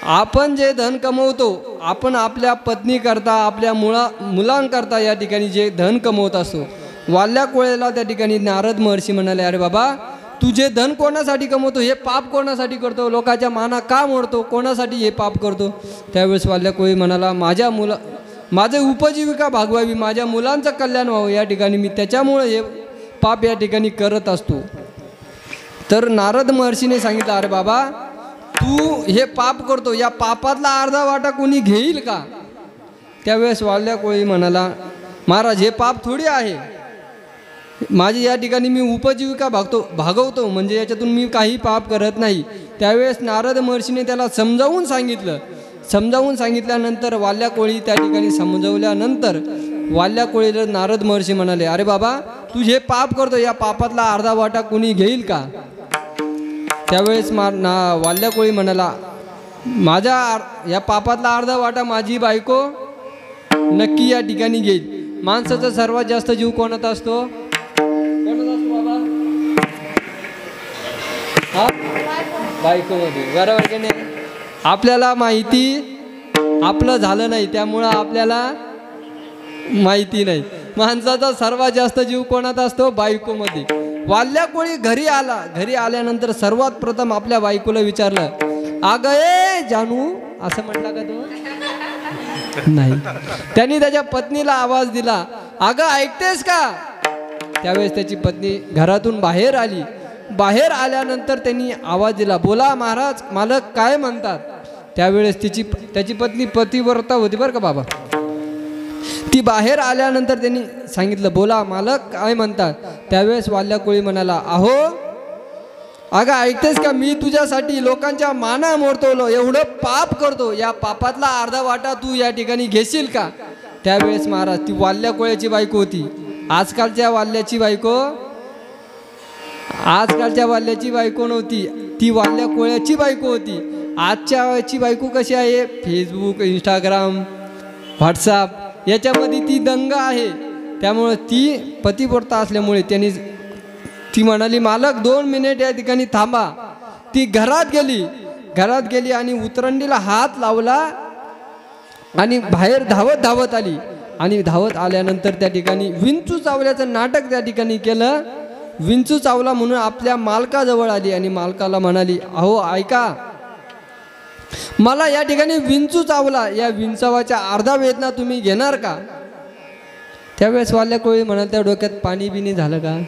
आपण जे धन कमवतो, आपण आपल्या पत्नीकरता, आपल्या मुलांकरता या ठिकाणी जे धन कमवत असतो. वाल्या कोळ्याला त्या ठिकाणी नारद महर्षी म्हणाले, अरे बाबा, तू जे धन कोणासाठी कमवतो, हे पाप कोणासाठी करतो, लोकांच्या माना का मोडतो, कोणासाठी हे पाप करतो. त्यावेळेस वाल्या कोळी म्हणाला, माझे उपजीविका भागवावी, माझ्या मुलांचं कल्याण व्हावं, या ठिकाणी मी त्याच्यामुळे हे पाप या ठिकाणी करत असतो. तर नारद महर्षीने सांगितलं, अरे बाबा, तू हे पाप करतो, या पापातला अर्धा वाटा कोणी घेईल का. त्यावेळेस वाल्या कोळी म्हणाला, महाराज, हे पाप थोडी आहे, माझी या ठिकाणी मी उपजीविका भागवतो, म्हणजे याच्यातून मी काही पाप करत नाही. त्यावेळेस नारद महर्षीने त्याला समजावून सांगितल्यानंतर वाल्या कोळी त्या ठिकाणी समजवल्यानंतर वाल्या कोळीला नारद महर्षी म्हणाले, अरे बाबा, तू हे पाप करतो, या पापातला अर्धा वाटा कोणी घेईल का. त्यावेळेस वाल्या कोळी म्हणाला, माझ्या या पापातला अर्धा वाटा माझी बायको नक्की या ठिकाणी घेईल. माणसाचा सर्वात जास्त जीव कोणात असतो, बाबा, हा, बायकोमध्ये, बरोबर की नाही. आपल्याला माहिती आपलं झालं नाही, त्यामुळं आपल्याला माहिती नाही. माणसाचा सर्वात जास्त जीव कोणात असतो, बायकोमध्ये. वाल्या कोळी घरी आल्यानंतर सर्वात प्रथम आपल्या बायकोला विचारलं, अगं ए जानू, असं म्हटलं का तू, नाही. त्यांनी त्याच्या पत्नीला आवाज दिला, अगं ऐकतेस का. त्यावेळेस त्याची पत्नी घरातून बाहेर आली. बाहेर आल्यानंतर त्यांनी आवाज दिला, बोला महाराज, मालक काय म्हणतात. त्यावेळेस त्याची पत्नी पतिव्रता होती बरं का बाबा. ती बाहेर आल्यानंतर त्यांनी सांगितलं, बोला मालक काय म्हणतात. त्यावेळेस वाल्या कोळी म्हणाला, अहो अगं ऐकतेस का, मी तुझ्यासाठी लोकांच्या माना मोडतो, एवढं पाप करतो, या पापातला अर्धा वाटा तू या ठिकाणी घेशील का. त्यावेळेस महाराज, ती वाल्या कोळ्याची बायको होती. आजकालच्या वाल्याची बायको नव्हती, ती वाल्या कोळ्याची बायको होती. आजच्या वेळची बायको कशी आहे, फेसबुक, इंस्टाग्राम, व्हॉट्सअप याच्यामध्ये ती दंग आहे. त्यामुळे ती पतिव्रता असल्यामुळे ती म्हणाली, मालक 2 मिनिट या ठिकाणी थांबा. ती घरात गेली आणि उतरंडीला हात लावला आणि बाहेर धावत आली. आणि धावत आल्यानंतर त्या ठिकाणी विंचू चावल्याचं नाटक त्या ठिकाणी केलं. विंचू चावला म्हणून आपल्या मालकाजवळ आली आणि मालकाला म्हणाली, अहो ऐका, मला या ठिकाणी विंचू चावला, या विंचावाच्या अर्धा वेदना तुम्ही घेणार का. त्यावेळेस वाल्या कोळी म्हणाल, त्या डोक्यात पाणी बिनी झालं का,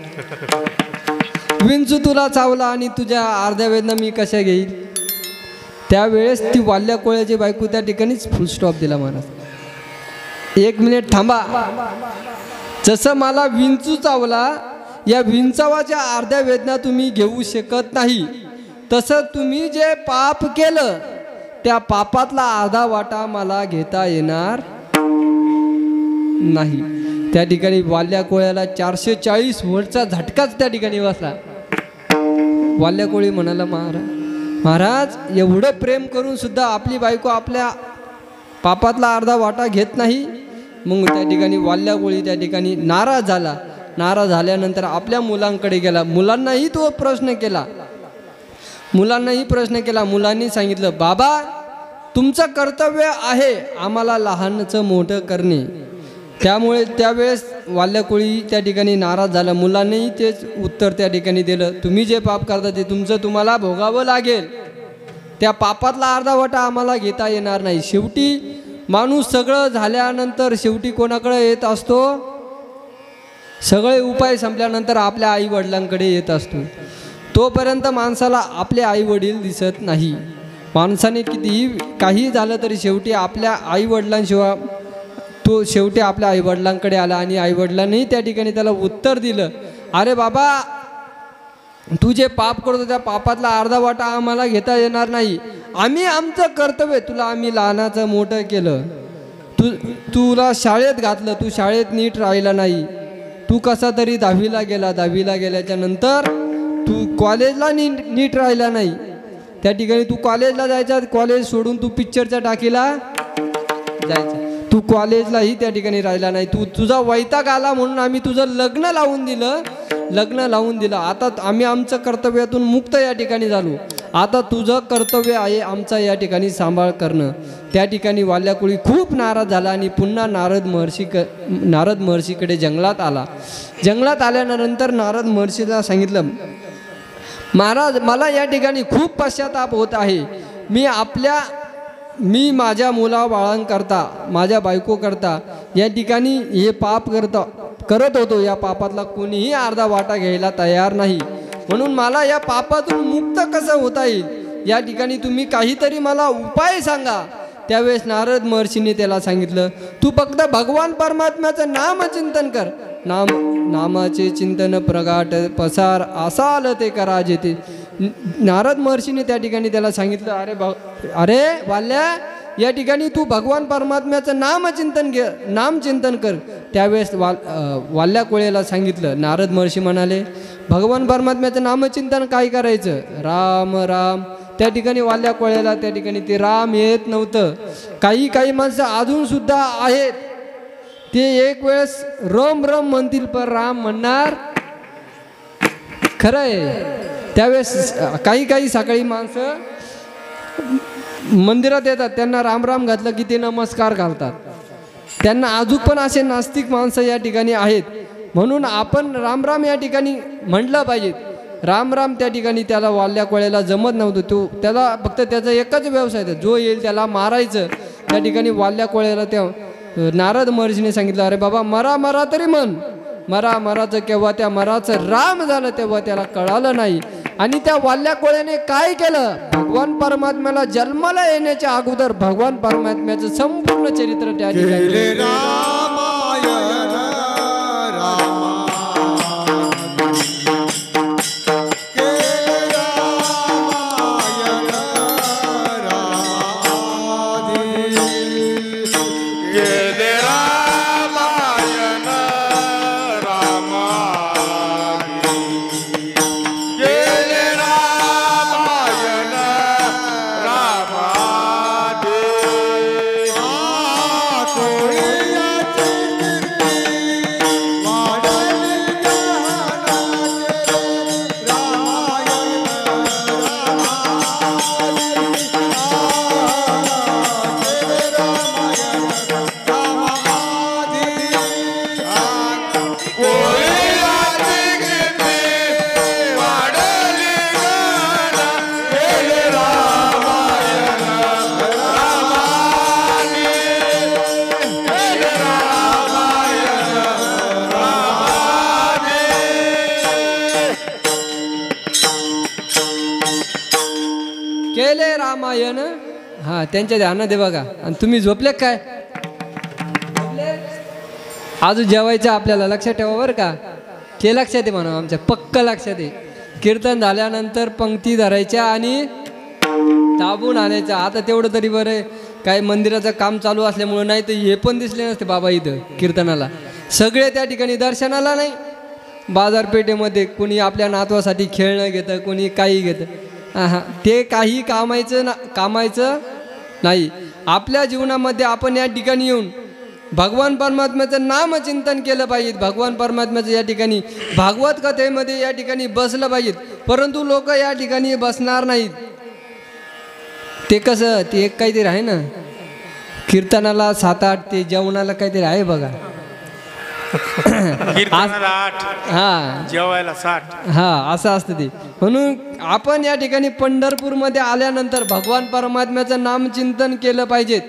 विंचू तुला चावला आणि तुझ्या अर्ध्या वेदना मी कशा घेईल. त्यावेळेस ती वाल्या कोळ्याची बायको त्या ठिकाणीच फुल स्टॉप दिला. महाराज 1 मिनिट थांबा, जसं मला विंचू चावला, या विंचावाच्या अर्ध्या वेदना तुम्ही घेऊ शकत नाही, तसं तुम्ही जे पाप केलं त्या पापातला अर्धा वाटा मला घेता येणार नाही. त्या ठिकाणी वाल्या कोळ्याला 440 वर्षाचा झटकाच त्या ठिकाणी बसला. वाल्या कोळी म्हणाला, महाराज एवढं प्रेम करून सुद्धा आपली बायको आपल्या पापातला अर्धा वाटा घेत नाही. मग त्या ठिकाणी वाल्या कोळी त्या ठिकाणी नाराज झाल्यानंतर आपल्या मुलांकडे गेला. मुलांनाही प्रश्न केला. मुलांनी सांगितलं, बाबा तुमचं कर्तव्य आहे आम्हाला लहानचं मोठं करणे. त्यामुळे त्यावेळेस वाल्या कोळी त्या ठिकाणी नाराज झाला. मुलांनीही तेच उत्तर त्या ठिकाणी दिलं, तुम्ही जे पाप करता ते तुम्हाला भोगावं लागेल, त्या पापातला अर्धा वाटा आम्हाला घेता येणार नाही. शेवटी माणूस सगळं झाल्यानंतर शेवटी कोणाकडे येत असतो, सगळे उपाय संपल्यानंतर आपल्या आई वडिलांकडे येत असतो. तोपर्यंत माणसाला आपले आई वडील दिसत नाही. माणसाने कितीही काही झालं तरी शेवटी आपल्या आई वडिलांशिवाय तो शेवटी आपल्या आईवडिलांकडे आला आणि आईवडिलांनी त्या ठिकाणी त्याला उत्तर दिलं, अरे बाबा तू जे पाप करतो त्या पापातला अर्धा वाटा आम्हाला घेता येणार नाही. आम्ही आमचं कर्तव्य, तुला आम्ही लहानाचं मोठं केलं, तुला शाळेत घातलं, तू शाळेत नीट राहिला नाही, तू कसा तरी 10वीला गेला, 10वीला गेल्याच्या नंतर तू कॉलेजला नीट राहिला नाही. त्या ठिकाणी तू कॉलेजला जायचा, कॉलेज सोडून तू पिक्चरच्या टाकीला जायचा, तू कॉलेजलाही त्या ठिकाणी राहिला नाही. तुझा वैताग आला म्हणून आम्ही तुझं लग्न लावून दिलं लग्न लावून दिलं. आता आम्ही आमचं कर्तव्यातून मुक्त या ठिकाणी झालो. आता तुझं कर्तव्य आहे आमचा या ठिकाणी सांभाळ करणं. त्या ठिकाणी वाल्याकुळी खूप नाराज झाला आणि पुन्हा नारद महर्षीकडे जंगलात आला. जंगलात आल्यानंतर नारद महर्षीला सांगितलं, महाराज मला या ठिकाणी खूप पश्चाताप होत आहे. मी माझ्या मुलाबाळांकरता, माझ्या बायकोकरता या ठिकाणी हे पाप करत होतो. या पापातला कोणीही अर्धा वाटा घ्यायला तयार नाही. म्हणून मला या पापातून मुक्त कसं होता येईल या ठिकाणी तुम्ही काहीतरी मला उपाय सांगा. त्यावेळेस नारद महर्षीने त्याला सांगितलं, तू फक्त भगवान परमात्म्याचं नामचिंतन कर. नामाचे चिंतन प्रगाट पसार आसाल ते करा जेते. नारद महर्षीने त्या ठिकाणी त्याला सांगितलं, अरे वाल्या, या ठिकाणी तू भगवान परमात्म्याचं नामचिंतन कर. त्यावेळेस वाल्या कोळेला सांगितलं. नारद महर्षी म्हणाले, भगवान परमात्म्याचं नामचिंतन काय करायचं? राम राम. त्या ठिकाणी वाल्या कोळ्याला त्या ठिकाणी ते राम येत नव्हतं. काही माणसं अजून सुद्धा आहेत, ते एक वेळेस रम रम म्हणतील पण राम म्हणणार खरं आहे. त्यावेळेस काही सकाळी माणसं मंदिरात येतात, त्यांना राम राम घातलं की ते नमस्कार घालतात. त्यांना अजून पण असे नास्तिक माणसं या ठिकाणी आहेत. म्हणून आपण राम राम या ठिकाणी म्हटलं पाहिजे. राम राम त्या ठिकाणी त्याला वाल्या कोळ्याला जमत नव्हतं. त्याला फक्त त्याचा एकच व्यवसाय होता, जो येईल त्याला मारायचं. त्या ठिकाणी वाल्या कोळ्याला त्या नारद महर्षीने सांगितलं, अरे बाबा मरा तरी म्हण. मराचं केव्हा त्या मराचं राम झालं तेव्हा त्याला कळालं नाही. आणि त्या वाल्या कोळ्याने काय केलं? भगवान परमात्म्याला जन्माला येण्याच्या अगोदर भगवान परमात्म्याचं संपूर्ण चरित्र त्या ठिकाणी केले रामायण. हा, त्यांच्या ध्यानात आहे बघा. आणि तुम्ही झोपले काय? अजून जेवायचं आपल्याला, लक्षात ठेवा बरं का. ते लक्षात आहे म्हणा, आमच्या पक्क लक्षात आहे. कीर्तन झाल्यानंतर पंक्ती धरायच्या आणि ताबून आणायच्या. आता तेवढं तरी बरं आहे, काय मंदिराचं काम चालू असल्यामुळं, नाही तर हे पण दिसले नसते बाबा इथं कीर्तनाला. सगळे त्या ठिकाणी दर्शनाला नाही. बाजारपेठेमध्ये कोणी आपल्या नातवासाठी खेळणं घेतं, कोणी काही घेतं. ते काही कामायचं नाही. आपल्या जीवनामध्ये आपण या ठिकाणी येऊन भगवान परमात्म्याचं नामचिंतन केलं पाहिजे. भगवान परमात्म्याचं या ठिकाणी भागवत कथेमध्ये या ठिकाणी बसलं पाहिजे. परंतु लोक या ठिकाणी बसणार नाहीत. ते कसं, ते एक काहीतरी आहे ना, कीर्तनाला 7-8, ते जेवणाला काहीतरी आहे बघा. कीर्तनाला 8, हा, जेवायला 60. हा, असं असतं ते. म्हणून आपण या ठिकाणी पंढरपूरमध्ये आल्यानंतर भगवान परमात्म्याचं नामचिंतन केलं पाहिजे.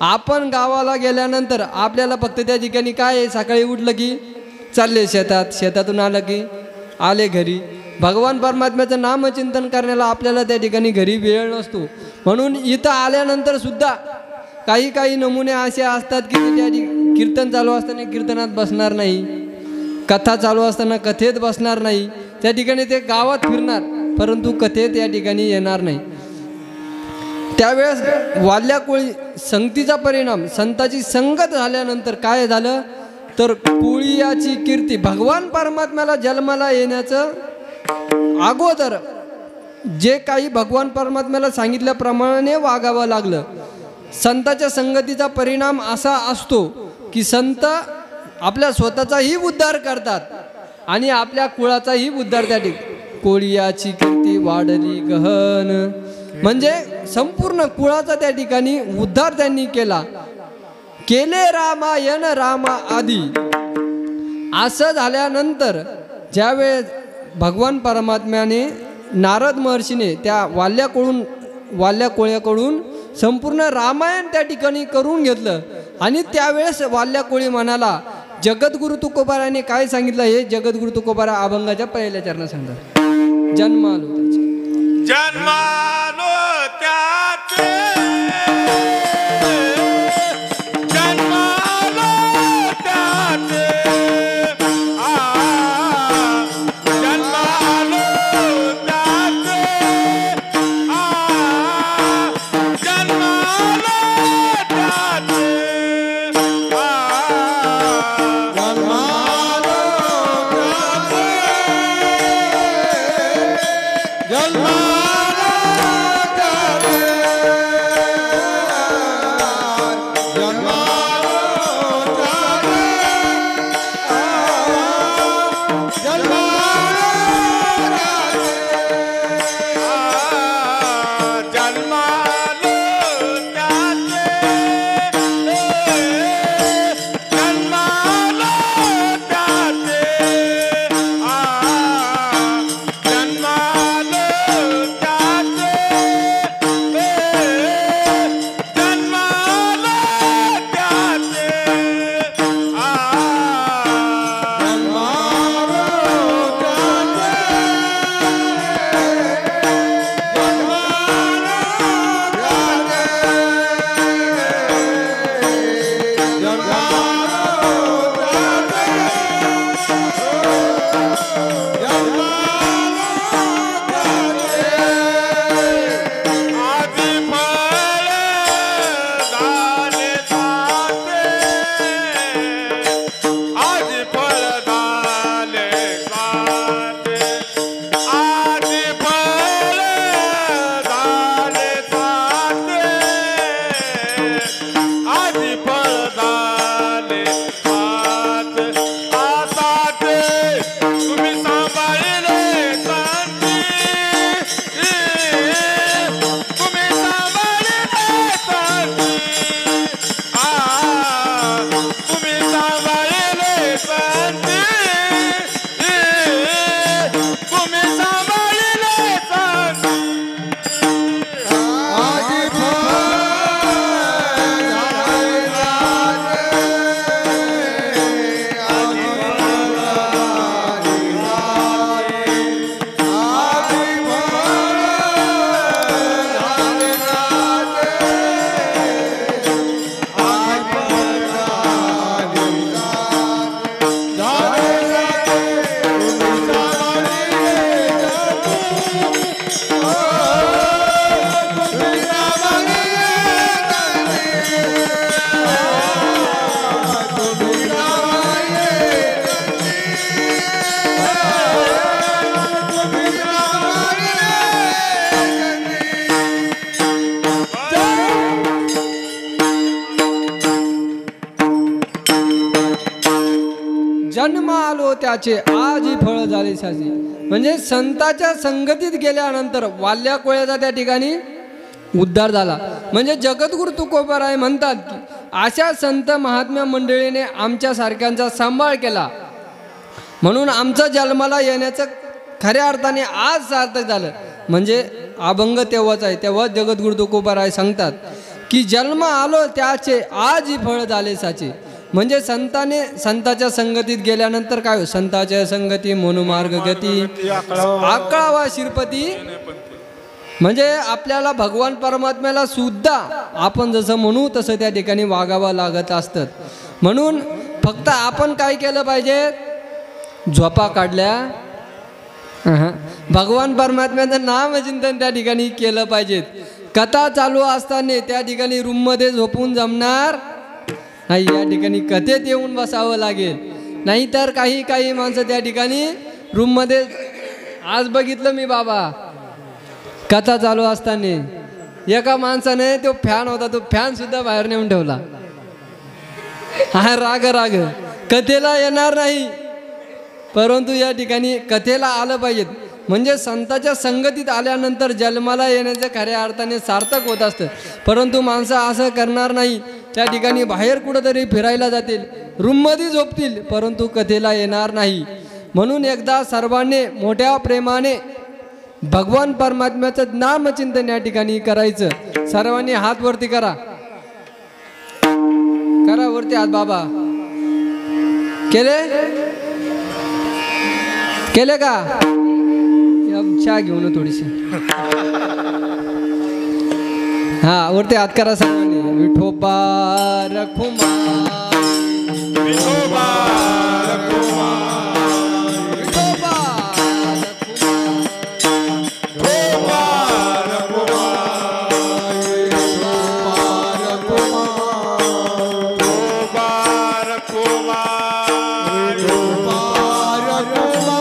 आपण गावाला गेल्यानंतर आपल्याला फक्त त्या ठिकाणी काय आहे, सकाळी उठलं की चालले शेतात, शेतातून आलं की आले घरी. भगवान परमात्म्याचं नामचिंतन करण्याला आपल्याला त्या ठिकाणी घरी वेळ नसतो. म्हणून इथं आल्यानंतर सुद्धा काही नमुने असे असतात की त्या कीर्तन चालू असताना कीर्तनात बसणार नाही, कथा चालू असताना कथेत बसणार नाही. त्या ठिकाणी ते गावात फिरणार, परंतु कथेत या ठिकाणी येणार नाही. त्यावेळेस वाल्याकोळी संगतीचा परिणाम, संताची संगत झाल्यानंतर काय झालं तर कोळीयाची कीर्ती, भगवान परमात्म्याला जन्माला येण्याचं अगोदर जे काही भगवान परमात्म्याला सांगितल्याप्रमाणे वागावं लागलं. संताच्या संगतीचा परिणाम असा असतो की संत आपल्या स्वतःचाही उद्धार करतात आणि आपल्या कुळाचाही उद्धार त्या ठिकाणी. कोळियाची कीर्ती वाढली गहन, म्हणजे संपूर्ण कुळाचा त्या ठिकाणी उद्धार त्यांनी केला. केले रामायण रामा आदी. असं झाल्यानंतर ज्यावेळेस भगवान परमात्म्याने नारद महर्षीने त्या वाल्या कोळ्याकडून संपूर्ण रामायण त्या ठिकाणी करून घेतलं. आणि त्यावेळेस वाल्या कोळी म्हणाला, जगद्गुरु तुकोबाराने काय सांगितलं हे जगद्गुरु तुकोबारा अभंगाच्या पहिल्या चरणात सांगतात. जन्मालो जन्मालो त्याचे जन्मालो त्याचे जन्मालो त्याचे जन्मालो त्याचे जन्म आलो त्याचे आजी फळ झाले साजी. म्हणजे संताच्या संगतीत गेल्यानंतर वाल्या कोळ्याचा त्या ठिकाणी उद्धार झाला. म्हणजे जगद्गुरु तुकोबाराय म्हणतात की अशा संत महात्म्या मंडळीने आमच्या सारख्यांचा सांभाळ केला म्हणून आमचं जन्माला येण्याचं खऱ्या अर्थाने आज सार्थक झालं. म्हणजे अभंग तेव्हाच आहे. तेव्हा जगद्गुरु तुकोबाराय सांगतात की जन्म आलो त्याचे आजी फळ झाले साचे. म्हणजे संताच्या संगतीत गेल्यानंतर काय हो, संताच्या संगती मनोमार्ग गती आकळावा शिरपती. म्हणजे आपल्याला भगवान परमात्म्याला सुद्धा आपण जसं म्हणू तसं त्या ठिकाणी वागावं लागत असतं. म्हणून फक्त आपण काय केलं पाहिजे, झोपा काढल्या भगवान परमात्म्याचं नामचिंतन त्या ठिकाणी केलं पाहिजे. कथा चालू असताना त्या ठिकाणी रूममध्ये झोपून जमणार नाही, या ठिकाणी कथेत येऊन बसावं लागेल. नाहीतर काही माणसं त्या ठिकाणी रूममध्ये, आज बघितलं मी बाबा कथा चालू असताना एका माणसाने तो फॅन होता तो फॅन सुद्धा बाहेर नेऊन ठेवला. हा राग कथेला येणार नाही. परंतु या ठिकाणी कथेला आलं पाहिजेत. म्हणजे संतांच्या संगतीत आल्यानंतर जन्माला येण्याचं खऱ्या अर्थाने सार्थक होत असतं. परंतु माणसं असं करणार नाही. त्या ठिकाणी बाहेर कुठंतरी फिरायला जातील, रूममध्ये झोपतील, परंतु कथेला येणार नाही. म्हणून एकदा सर्वांनी मोठ्या प्रेमाने भगवान परमात्म्याचं नामचिंतन या ठिकाणी करायचं. सर्वांनी हात वरती करा, करा वरती हात. बाबा केले केले का? चहा घेऊन थोडीशी. हा वरती हात करा सर्वांनी. विठोबा रखुमा, विठोबा रखुमा, विठोबा विठोबा रखुमा, विठोबा रखुमा,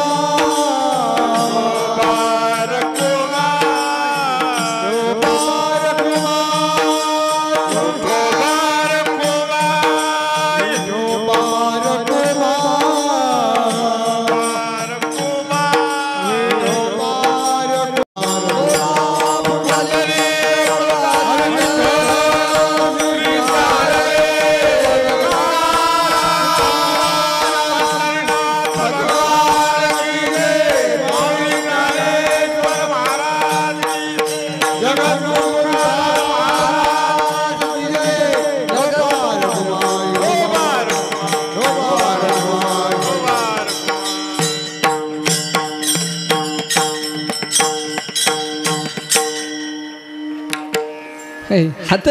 हात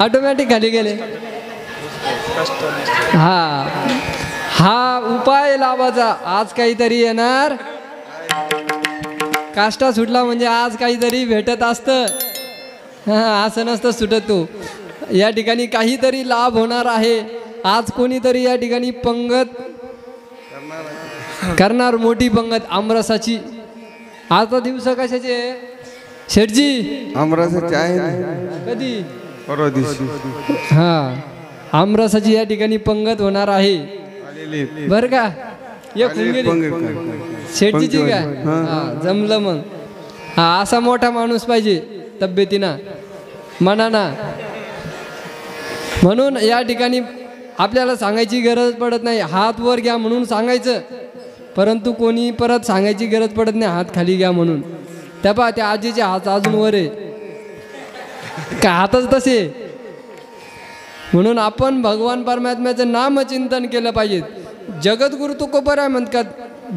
ऑटोमॅटिक खाली गेले. हा उपाय लावायचा. आज काहीतरी येणार, काष्टा सुटला म्हणजे आज काहीतरी भेटत असतं. असं नसतं सुटत. तो या ठिकाणी काहीतरी लाभ होणार आहे. आज कोणीतरी या ठिकाणी पंगत करणार, मोठी पंगत आमरसाची. आता दिवस कशाचे शेठजी? आमरसाची आहे. कधी? परवा दिवशी. हा आमरसाची या ठिकाणी पंगत होणार आहे बर का. एक शेठजीची काय? हा जमलं मग. हा असा मोठा माणूस पाहिजे तब्येतीना मनाना. म्हणून या ठिकाणी आपल्याला सांगायची गरज पडत नाही. हात वर घ्या म्हणून सांगायचं, परंतु कोणी परत सांगायची गरज पडत नाही हात खाली घ्या म्हणून. त्या पहा त्या आजीचे हात अजून वर आहे का? हातच तसे. म्हणून आपण भगवान परमात्म्याचं नामचिंतन केलं पाहिजे. जगद्गुरु तुकोबराय म्हणतात,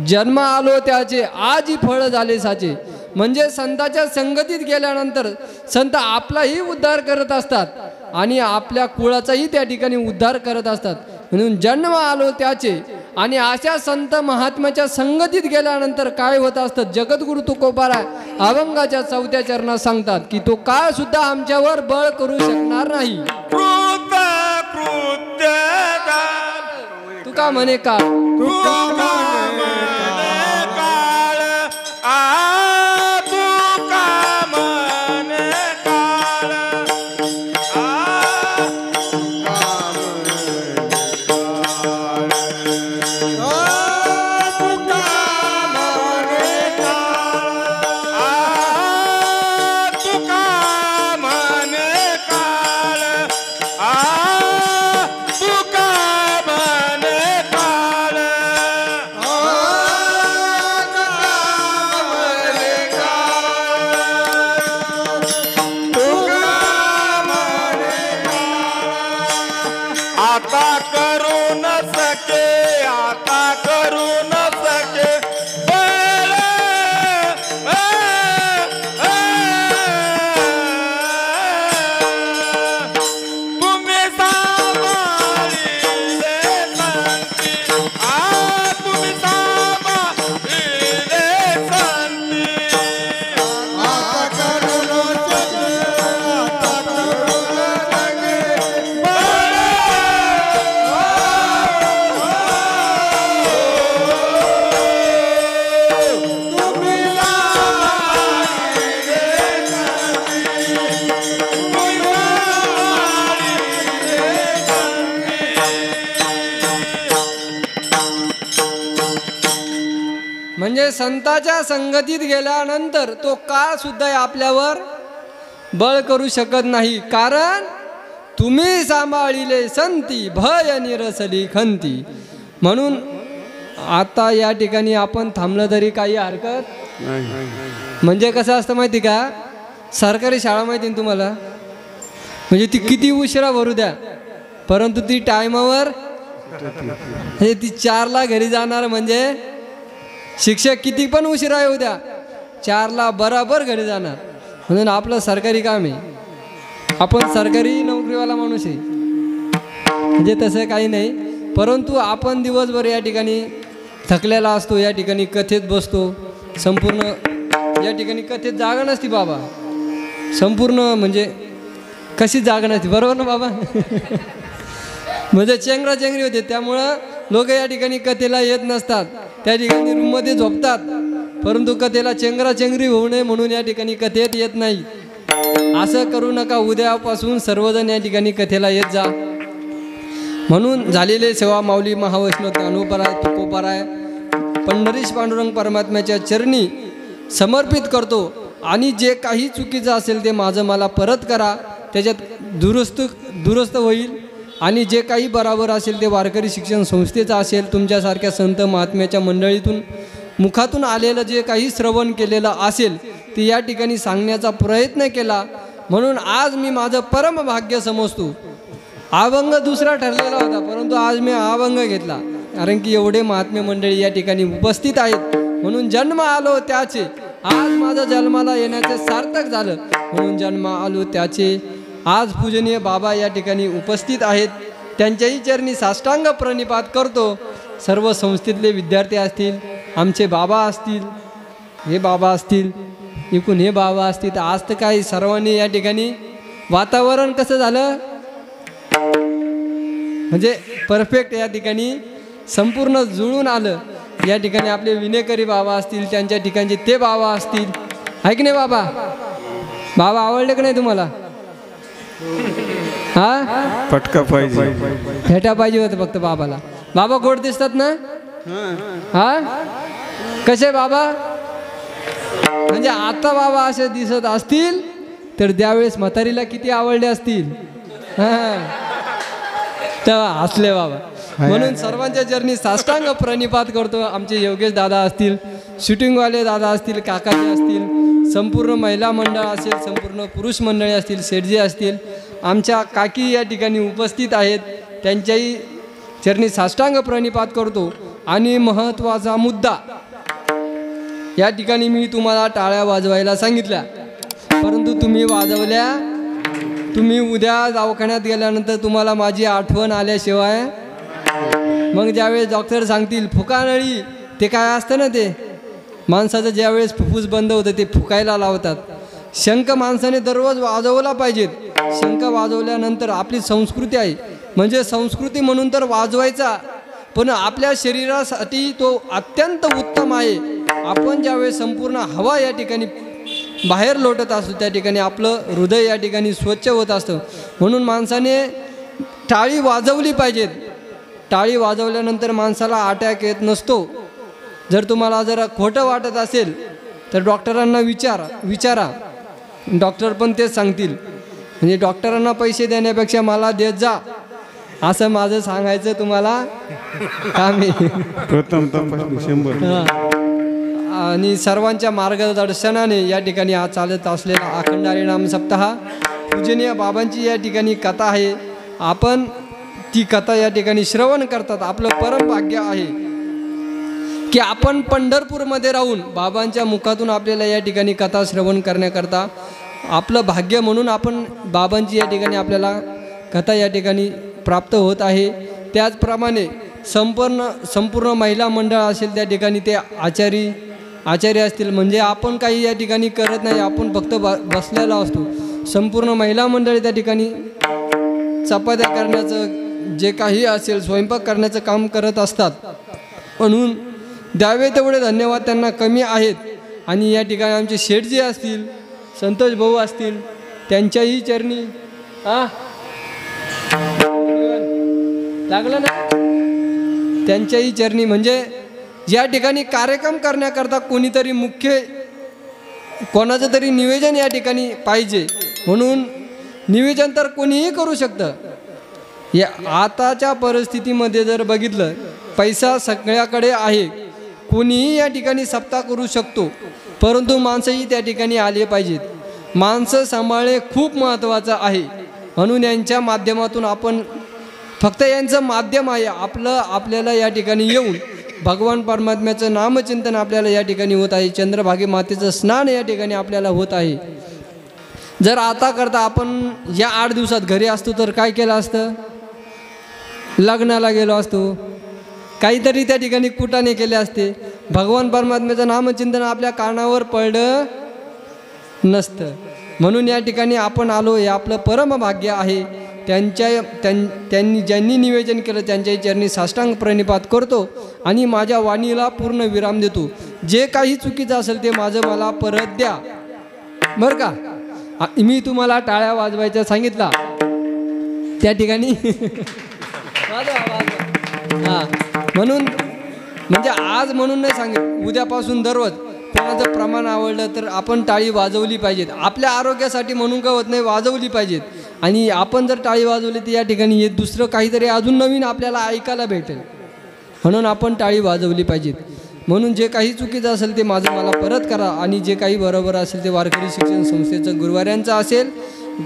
जन्म आलो त्याचे आजी फळ झाले साचे. म्हणजे संतांच्या संगतीत गेल्यानंतर संत आपलाही उद्धार करत असतात आणि आपल्या कुळाचाही त्या ठिकाणी उद्धार करत असतात. म्हणून जन्म आलो त्याचे. आणि अशा संत महात्म्याच्या संगतीत गेल्यानंतर काय होत असतं? जगद्गुरु तुकोबाराय अभंगाच्या 4थ्या चरणात सांगतात की तो काळ सुद्धा आमच्यावर बळ करू शकणार नाही. तुका म्हणे काळ, म्हणजे संताच्या संगतीत गेल्यानंतर तो काळ सुद्धा आपल्यावर बळ करू शकत नाही. कारण तुम्ही सांभाळिले संती भय निरसली खंती. म्हणून आता या ठिकाणी आपण थांबलं तरी काही हरकत म्हणजे कसं असतं माहिती का, सरकारी शाळा माहिती ना तुम्हाला, म्हणजे ती किती उशिरा भरू द्या परंतु ती टायमावर, म्हणजे ती 4ला घरी जाणार म्हणजे शिक्षक किती पण उशिरा येऊ द्या 4ला बराबर घरी जाणार. म्हणून आपलं सरकारी काम आहे, आपण सरकारी नोकरीवाला माणूस आहे, म्हणजे तसं काही नाही. परंतु आपण दिवसभर या ठिकाणी थकलेला असतो, या ठिकाणी कथेत बसतो, संपूर्ण या ठिकाणी कथेत जागा नसती बाबा, संपूर्ण म्हणजे कशी जागा नसती, बरोबर ना बाबा. म्हणजे चेंगराचेंगरी होते, त्यामुळं लोक या ठिकाणी कथेला येत नसतात, त्या ठिकाणी रूममध्ये झोपतात. परंतु कथेला चेंगराचेंगरी होऊ नये म्हणून या ठिकाणी कथेत येत नाही. असं करू नका, उद्यापासून सर्वजण या ठिकाणी कथेला येत जा. म्हणून झालेले सेवा माऊली महावैष्णव ज्ञानोपराय तुकोपराय पंढरीश पांडुरंग परमात्म्याच्या चरणी समर्पित करतो. आणि जे काही चुकीचं असेल ते माझं मला परत करा, त्याच्यात दुरुस्त होईल. आणि जे काही बरोबर असेल ते वारकरी शिक्षण संस्थेचं असेल, तुमच्यासारख्या संत महात्म्याच्या मंडळीतून मुखातून आलेलं जे काही श्रवण केलेलं असेल ते या ठिकाणी सांगण्याचा प्रयत्न केला. म्हणून आज मी माझं परम भाग्य समजतो. अभंग दुसरा ठरलेला होता परंतु आज मी अभंग घेतला, कारण की एवढे महात्म्य मंडळी या ठिकाणी उपस्थित आहेत. म्हणून जन्म आलो त्याचे, आज माझं जन्माला येण्याचे सार्थक झालं. म्हणून जन्म आलो त्याचे आज पूजनीय बाबा या ठिकाणी उपस्थित आहेत. त्यांच्याही चरणी साष्टांग प्रणिपात करतो. सर्व संस्थेतले विद्यार्थी असतील, आमचे बाबा असतील, हे बाबा असतील, एकूण हे बाबा असतील, तर आज तर काही सर्वांनी या ठिकाणी वातावरण कसं झालं म्हणजे परफेक्ट या ठिकाणी संपूर्ण जुळून आलं. या ठिकाणी आपले विनेकरी बाबा असतील, त्यांच्या ठिकाणचे ते बाबा असतील, आहे की नाही बाबा. बाबा आवडले का नाही तुम्हाला? हा पटका पाहिजे, फेटा पाहिजे होतं फक्त बाबाला. बाबा गोड दिसतात ना? हा कसे बाबा, म्हणजे आता बाबा असे दिसत असतील तर त्यावेळेस म्हातारीला किती आवडले असतील. तर हसले बाबा. म्हणून सर्वांच्या चरणी साष्टांग प्रणिपात करतो. आमचे योगेश दादा असतील, शूटिंगवाले दादा असतील, काकाजी असतील, संपूर्ण महिला मंडळ असेल, संपूर्ण पुरुष मंडळी असतील, शेठजी असतील, आमच्या काकी या ठिकाणी उपस्थित आहेत, त्यांच्याही चरणी साष्टांग प्रणिपात करतो. आणि महत्त्वाचा मुद्दा या ठिकाणी मी तुम्हाला टाळ्या वाजवायला सांगितल्या परंतु तुम्ही वाजवल्या. तुम्ही उद्या दवाखान्यात गेल्यानंतर तुम्हाला माझी आठवण आल्याशिवाय, मग ज्यावेळेस डॉक्टर सांगतील फुकानळी, ते काय असतं ना, ते माणसाचं ज्यावेळेस फुफ्फुस बंद होतं ते फुकायला लावतात. शंख माणसाने दररोज वाजवला पाहिजेत. शंख वाजवल्यानंतर आपली संस्कृती आहे, म्हणजे संस्कृती म्हणून तर वाजवायचा, पण आपल्या शरीरासाठी तो अत्यंत उत्तम आहे. आपण ज्यावेळेस संपूर्ण हवा या ठिकाणी बाहेर लोटत असतो त्या ठिकाणी आपलं हृदय या ठिकाणी स्वच्छ होत असतं. म्हणून माणसाने टाळी वाजवली पाहिजेत. टाळी वाजवल्यानंतर माणसाला अटॅक येत नसतो. जर तुम्हाला जर खोटं वाटत असेल तर डॉक्टरांना विचारा, डॉक्टर पण तेच सांगतील. म्हणजे डॉक्टरांना पैसे देण्यापेक्षा मला देत जा, असं माझं सांगायचं तुम्हाला काम आहे. प्रथम तपासणी 100. आणि सर्वांच्या मार्गदर्शनाने या ठिकाणी आज चालत असलेला अखंड हरिनाम सप्ताह पूजनीय बाबांची या ठिकाणी कथा आहे. आपण ती कथा या ठिकाणी श्रवण करतात. आपलं परम भाग्य आहे की आपण पंढरपूरमध्ये राहून बाबांच्या मुखातून आपल्याला या ठिकाणी कथा श्रवण करण्याकरता आपलं भाग्य म्हणून आपण बाबांची या ठिकाणी आपल्याला कथा या ठिकाणी प्राप्त होत आहे. त्याचप्रमाणे संपूर्ण महिला मंडळ असेल त्या ठिकाणी ते आचार्य असतील, म्हणजे आपण काही या ठिकाणी करत नाही, आपण फक्त बसलेला असतो. संपूर्ण महिला मंडळी त्या ठिकाणी चपात्या करण्याचं जे काही असेल स्वयंपाक करण्याचं काम करत असतात. म्हणून द्यावे तेवढे धन्यवाद त्यांना कमी आहेत. आणि या ठिकाणी आमचे शेठजी असतील, संतोष भाऊ असतील, त्यांच्याही चरणी लागलं ना, त्यांच्याही चरणी म्हणजे या ठिकाणी कार्यक्रम करण्याकरता कोणीतरी मुख्य कोणाचं तरी नियोजन या ठिकाणी पाहिजे, म्हणून नियोजन तर कोणीही करू शकतं. या आताच्या परिस्थितीमध्ये जर बघितलं, पैसा सगळ्याकडे आहे, कोणीही या ठिकाणी सप्ताह करू शकतो, परंतु माणसंही त्या ठिकाणी आले पाहिजेत. माणसं सांभाळणे खूप महत्त्वाचं आहे. म्हणून यांच्या माध्यमातून आपण फक्त यांचं माध्यम आहे आपल्याला या ठिकाणी येऊन भगवान परमात्म्याचं नामचिंतन आपल्याला या ठिकाणी होत आहे. चंद्रभागे मातेचं स्नान या ठिकाणी आपल्याला होत आहे. जर आता करता आपण या 8 दिवसात घरी असतो तर काय केलं असतं? लग्नाला गेलो असतो, काहीतरी त्या ठिकाणी कुटाने केले असते. भगवान परमात्म्याचं नामचिंतन आपल्या कानावर पडलं नसतं. म्हणून या ठिकाणी आपण आलो, हे आपलं परम भाग्य आहे. त्यांनी ज्यांनी निवेदन केलं त्यांच्याही चरणी साष्टांग प्रणिपात करतो आणि माझ्या वाणीला पूर्ण विराम देतो. जे काही चुकीचं असेल ते माझं मला परत द्या, बरं का. मी तुम्हाला टाळ्या वाजवायच्या सांगितला त्या ठिकाणी हां, म्हणून म्हणजे आज म्हणून नाही सांगितलं, उद्यापासून दररोज कोणाचं प्रमाण आवडलं तर आपण टाळी वाजवली पाहिजेत. आपल्या आरोग्यासाठी म्हणून का होत नाही, वाजवली पाहिजेत. आणि आपण जर टाळी वाजवली तर या ठिकाणी हे दुसरं काहीतरी अजून नवीन आपल्याला ऐकायला भेटेल, म्हणून आपण टाळी वाजवली पाहिजेत. म्हणून जे काही चुकीचं असेल ते माझं मला परत करा आणि जे काही बरोबर असेल ते वारकरी शिक्षण संस्थेचं गुरुवाऱ्यांचं असेल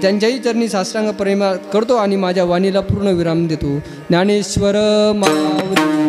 त्यांच्याही चरणी साष्टांग प्रेम करतो आणि माझ्या वाणीला पूर्ण विराम देतो. ज्ञानेश्वर माऊली.